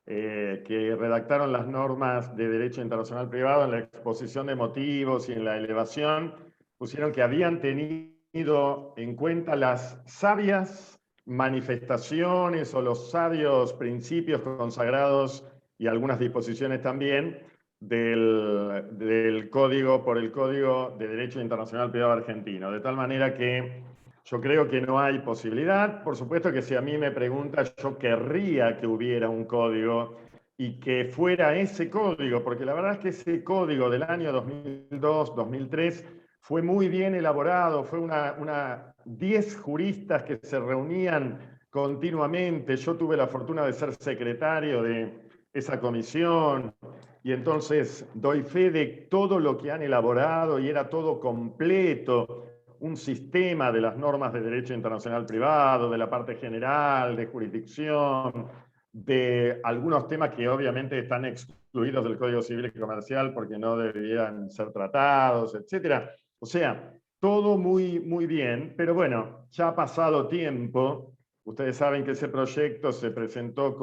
Speaker 4: que redactaron las normas de Derecho Internacional Privado en la exposición de motivos y en la elevación, pusieron que habían tenido en cuenta las sabias manifestaciones o los sabios principios consagrados y algunas disposiciones también del Código, por el Código de Derecho Internacional Privado Argentino. De tal manera que yo creo que no hay posibilidad. Por supuesto que si a mí me pregunta, yo querría que hubiera un código y que fuera ese código, porque la verdad es que ese código del año 2002, 2003, fue muy bien elaborado, fue 10 juristas que se reunían continuamente. Yo tuve la fortuna de ser secretario de esa comisión, y entonces doy fe de todo lo que han elaborado y era todo completo, un sistema de las normas de derecho internacional privado, de la parte general, de jurisdicción, de algunos temas que obviamente están excluidos del Código Civil y Comercial porque no deberían ser tratados, etc. O sea, todo muy, muy bien, pero bueno, ya ha pasado tiempo. Ustedes saben que ese proyecto se presentó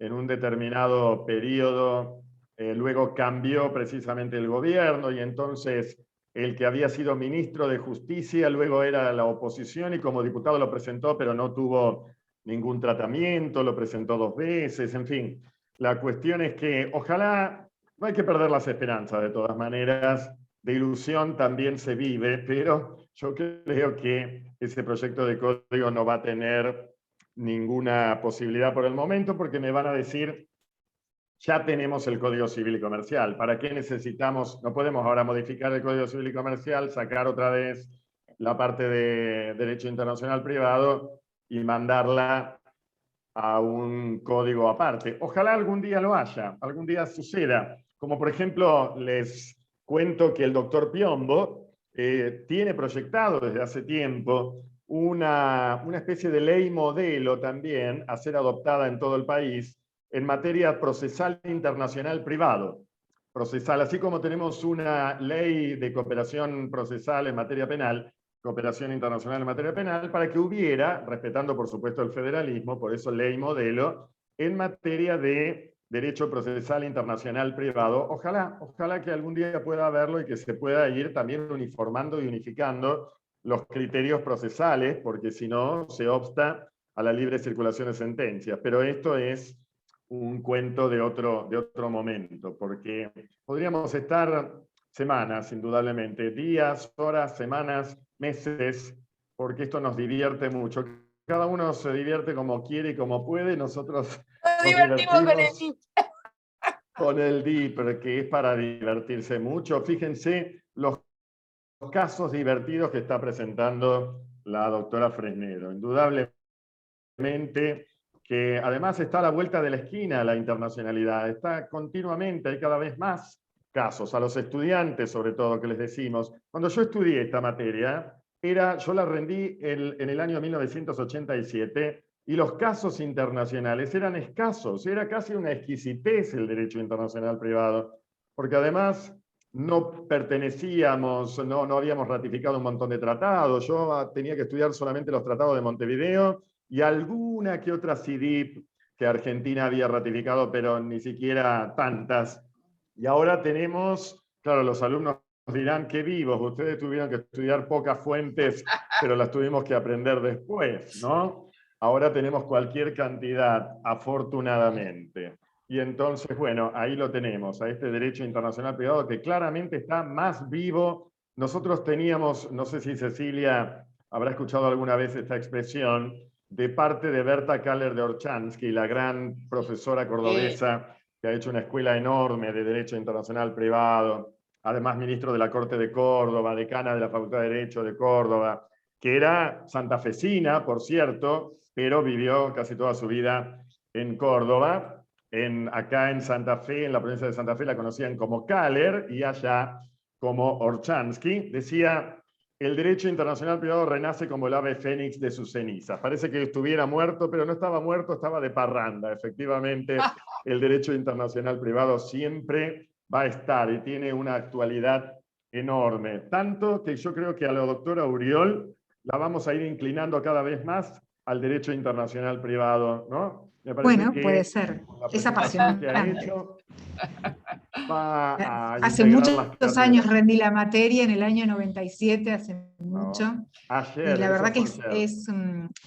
Speaker 4: en un determinado periodo, luego cambió precisamente el gobierno y entonces el que había sido ministro de Justicia luego era la oposición y como diputado lo presentó, pero no tuvo ningún tratamiento, lo presentó 2 veces, en fin. La cuestión es que ojalá, no hay que perder las esperanzas de todas maneras, de ilusión también se vive, pero yo creo que ese proyecto de código no va a tener ninguna posibilidad por el momento, porque me van a decir, ya tenemos el Código Civil y Comercial, ¿para qué necesitamos? No podemos ahora modificar el Código Civil y Comercial, sacar otra vez la parte de Derecho Internacional Privado y mandarla a un código aparte. Ojalá algún día lo haya, algún día suceda. Como por ejemplo, les cuento que el doctor Piombo tiene proyectado desde hace tiempo una especie de ley modelo también a ser adoptada en todo el país en materia procesal internacional privado. Procesal, así como tenemos una ley de cooperación procesal en materia penal, cooperación internacional en materia penal, para que hubiera, respetando por supuesto el federalismo, por eso ley modelo, en materia de derecho procesal internacional privado. Ojalá que algún día pueda haberlo y que se pueda ir también uniformando y unificando los criterios procesales, porque si no se obsta a la libre circulación de sentencias. Pero esto es un cuento de otro momento, porque podríamos estar semanas, indudablemente, días, horas, semanas, meses, porque esto nos divierte mucho. Cada uno se divierte como quiere y como puede, nosotros
Speaker 5: Nos divertimos con el DIP.
Speaker 4: Con el DIP, que es para divertirse mucho. Fíjense los casos divertidos que está presentando la doctora Fresnedo. Indudablemente que además está a la vuelta de la esquina la internacionalidad, está continuamente, hay cada vez más casos, a los estudiantes sobre todo que les decimos. Cuando yo estudié esta materia, yo la rendí en el año 1987, y los casos internacionales eran escasos, era casi una exquisitez el derecho internacional privado, porque además no pertenecíamos, no habíamos ratificado un montón de tratados, yo tenía que estudiar solamente los tratados de Montevideo y alguna que otra CIDIP que Argentina había ratificado, pero ni siquiera tantas. Y ahora tenemos, claro, los alumnos dirán, qué vivos, ustedes tuvieron que estudiar pocas fuentes, pero las tuvimos que aprender después, ¿no? Ahora tenemos cualquier cantidad, afortunadamente. Y entonces, bueno, ahí lo tenemos, a este derecho internacional privado que claramente está más vivo. Nosotros teníamos, no sé si Cecilia habrá escuchado alguna vez esta expresión, de parte de Berta Kaller de Orchansky, la gran profesora cordobesa que ha hecho una escuela enorme de derecho internacional privado, además ministro de la Corte de Córdoba, decana de la Facultad de Derecho de Córdoba, que era santafesina, por cierto, pero vivió casi toda su vida en Córdoba. Acá en Santa Fe, en la provincia de Santa Fe, la conocían como Kaller y allá como Orchansky. Decía, el derecho internacional privado renace como el ave fénix de sus cenizas. Parece que estuviera muerto, pero no estaba muerto, estaba de parranda. Efectivamente, el derecho internacional privado siempre va a estar y tiene una actualidad enorme. Tanto que yo creo que a la doctora Uriol la vamos a ir inclinando cada vez más al derecho internacional privado, ¿no? Me parece
Speaker 1: Bueno,
Speaker 4: que
Speaker 1: puede ser. Es
Speaker 4: que ha
Speaker 1: apasionante.
Speaker 4: hecho, va a
Speaker 1: Hace
Speaker 4: integrar las
Speaker 1: muchos
Speaker 4: cátedras.
Speaker 1: años rendí la materia, en el año 97, hace mucho.
Speaker 4: Ayer,
Speaker 1: Y la verdad que
Speaker 4: eso fue ayer.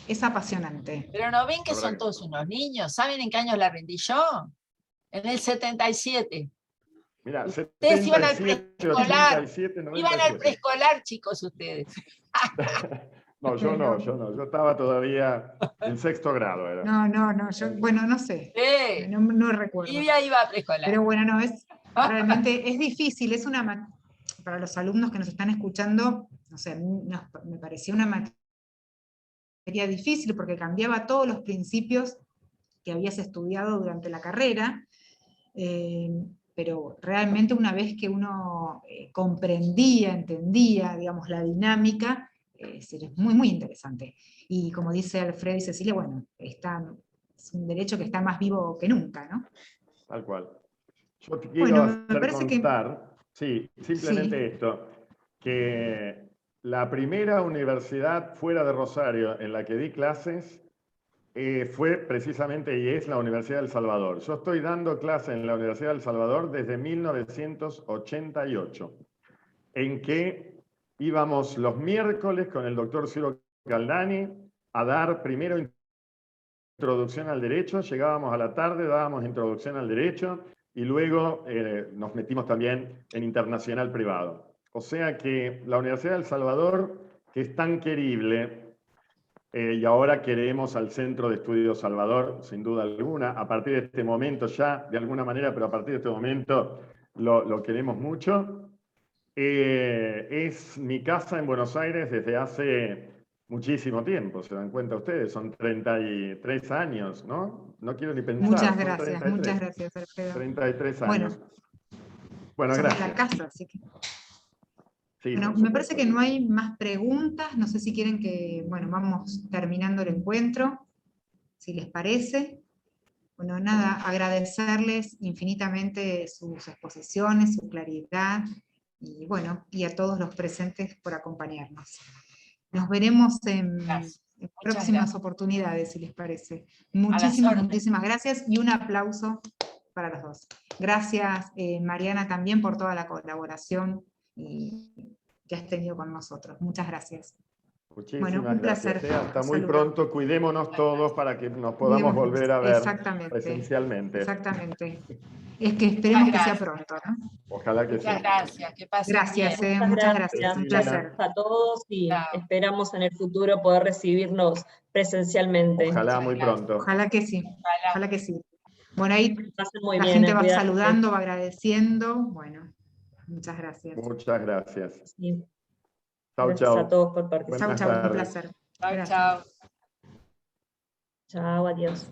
Speaker 1: es apasionante.
Speaker 5: Pero no ven que
Speaker 4: La verdad
Speaker 5: son
Speaker 4: que
Speaker 5: todos
Speaker 4: sí.
Speaker 5: unos niños. ¿Saben en qué año la rendí yo? En el 77.
Speaker 4: Mira,
Speaker 5: Ustedes iban al
Speaker 4: 77,
Speaker 5: preescolar.
Speaker 4: 87,
Speaker 5: Iban al
Speaker 4: 97.
Speaker 5: preescolar, chicos, ustedes.
Speaker 4: No, yo no, yo estaba todavía en sexto grado. Era.
Speaker 1: No, yo, bueno, no sé,
Speaker 5: Sí.
Speaker 1: no recuerdo.
Speaker 5: Livia iba a preescolar.
Speaker 1: Pero bueno, no, realmente es difícil, es para los alumnos que nos están escuchando, no sé, me parecía una materia difícil porque cambiaba todos los principios que habías estudiado durante la carrera, pero realmente una vez que uno comprendía, entendía, digamos, la dinámica, es muy, muy interesante. Y como dice Alfredo y Cecilia, bueno, es un derecho que está más vivo que nunca, ¿no?
Speaker 4: Tal cual. Yo te
Speaker 1: Bueno,
Speaker 4: quiero
Speaker 1: me
Speaker 4: hacer
Speaker 1: parece
Speaker 4: constar, sí, simplemente
Speaker 1: sí.
Speaker 4: esto, que la primera universidad fuera de Rosario en la que di clases fue precisamente y es la Universidad del Salvador. Yo estoy dando clases en la Universidad del Salvador desde 1988, en que íbamos los miércoles con el doctor Ciro Galdani a dar primero introducción al derecho, llegábamos a la tarde, dábamos introducción al derecho y luego nos metimos también en internacional privado. O sea que la Universidad del Salvador, que es tan querible, y ahora queremos al Centro de Estudios Salvador, sin duda alguna, a partir de este momento ya, de alguna manera, pero a partir de este momento lo queremos mucho. Es mi casa en Buenos Aires desde hace muchísimo tiempo, se dan cuenta ustedes, son 33 años, ¿no? No quiero ni pensar.
Speaker 1: Muchas
Speaker 4: son
Speaker 1: gracias,
Speaker 4: 33,
Speaker 1: Alfredo.
Speaker 4: 33 años. Bueno,
Speaker 1: somos
Speaker 4: gracias.
Speaker 1: la casa, así que...
Speaker 4: Sí,
Speaker 1: bueno, me parece que no hay más preguntas, no sé si quieren que, bueno, vamos terminando el encuentro, si les parece. Bueno, nada, agradecerles infinitamente sus exposiciones, su claridad, y bueno, y a todos los presentes por acompañarnos. Nos veremos en próximas oportunidades, si les parece. Muchísimas gracias y un aplauso para los dos. Gracias, Mariana, también por toda la colaboración que has tenido con nosotros. Muchas gracias.
Speaker 4: Muchísimas
Speaker 1: bueno, un
Speaker 4: gracias.
Speaker 1: placer.
Speaker 4: Hasta muy pronto. Cuidémonos todos para que nos podamos volver a ver presencialmente.
Speaker 1: Exactamente. Es que esperemos que sea pronto, ¿no?
Speaker 4: Ojalá que
Speaker 5: muchas
Speaker 4: sí.
Speaker 5: Gracias, que pasen
Speaker 1: gracias,
Speaker 5: bien.
Speaker 1: Muchas gracias. Un placer.
Speaker 2: A todos y
Speaker 5: Chao.
Speaker 2: esperamos en el futuro poder recibirnos presencialmente.
Speaker 4: Ojalá muy pronto.
Speaker 1: Ojalá que sí. Ojalá que sí. Bueno, ahí
Speaker 2: muy
Speaker 1: la
Speaker 2: bien,
Speaker 1: gente va saludando, va agradeciendo. Bueno, muchas gracias.
Speaker 4: Muchas gracias.
Speaker 2: Sí.
Speaker 4: Chau,
Speaker 2: Gracias
Speaker 4: chau.
Speaker 2: a todos por participar.
Speaker 1: Chau, un placer.
Speaker 5: Chao, chao.
Speaker 2: Chao, adiós.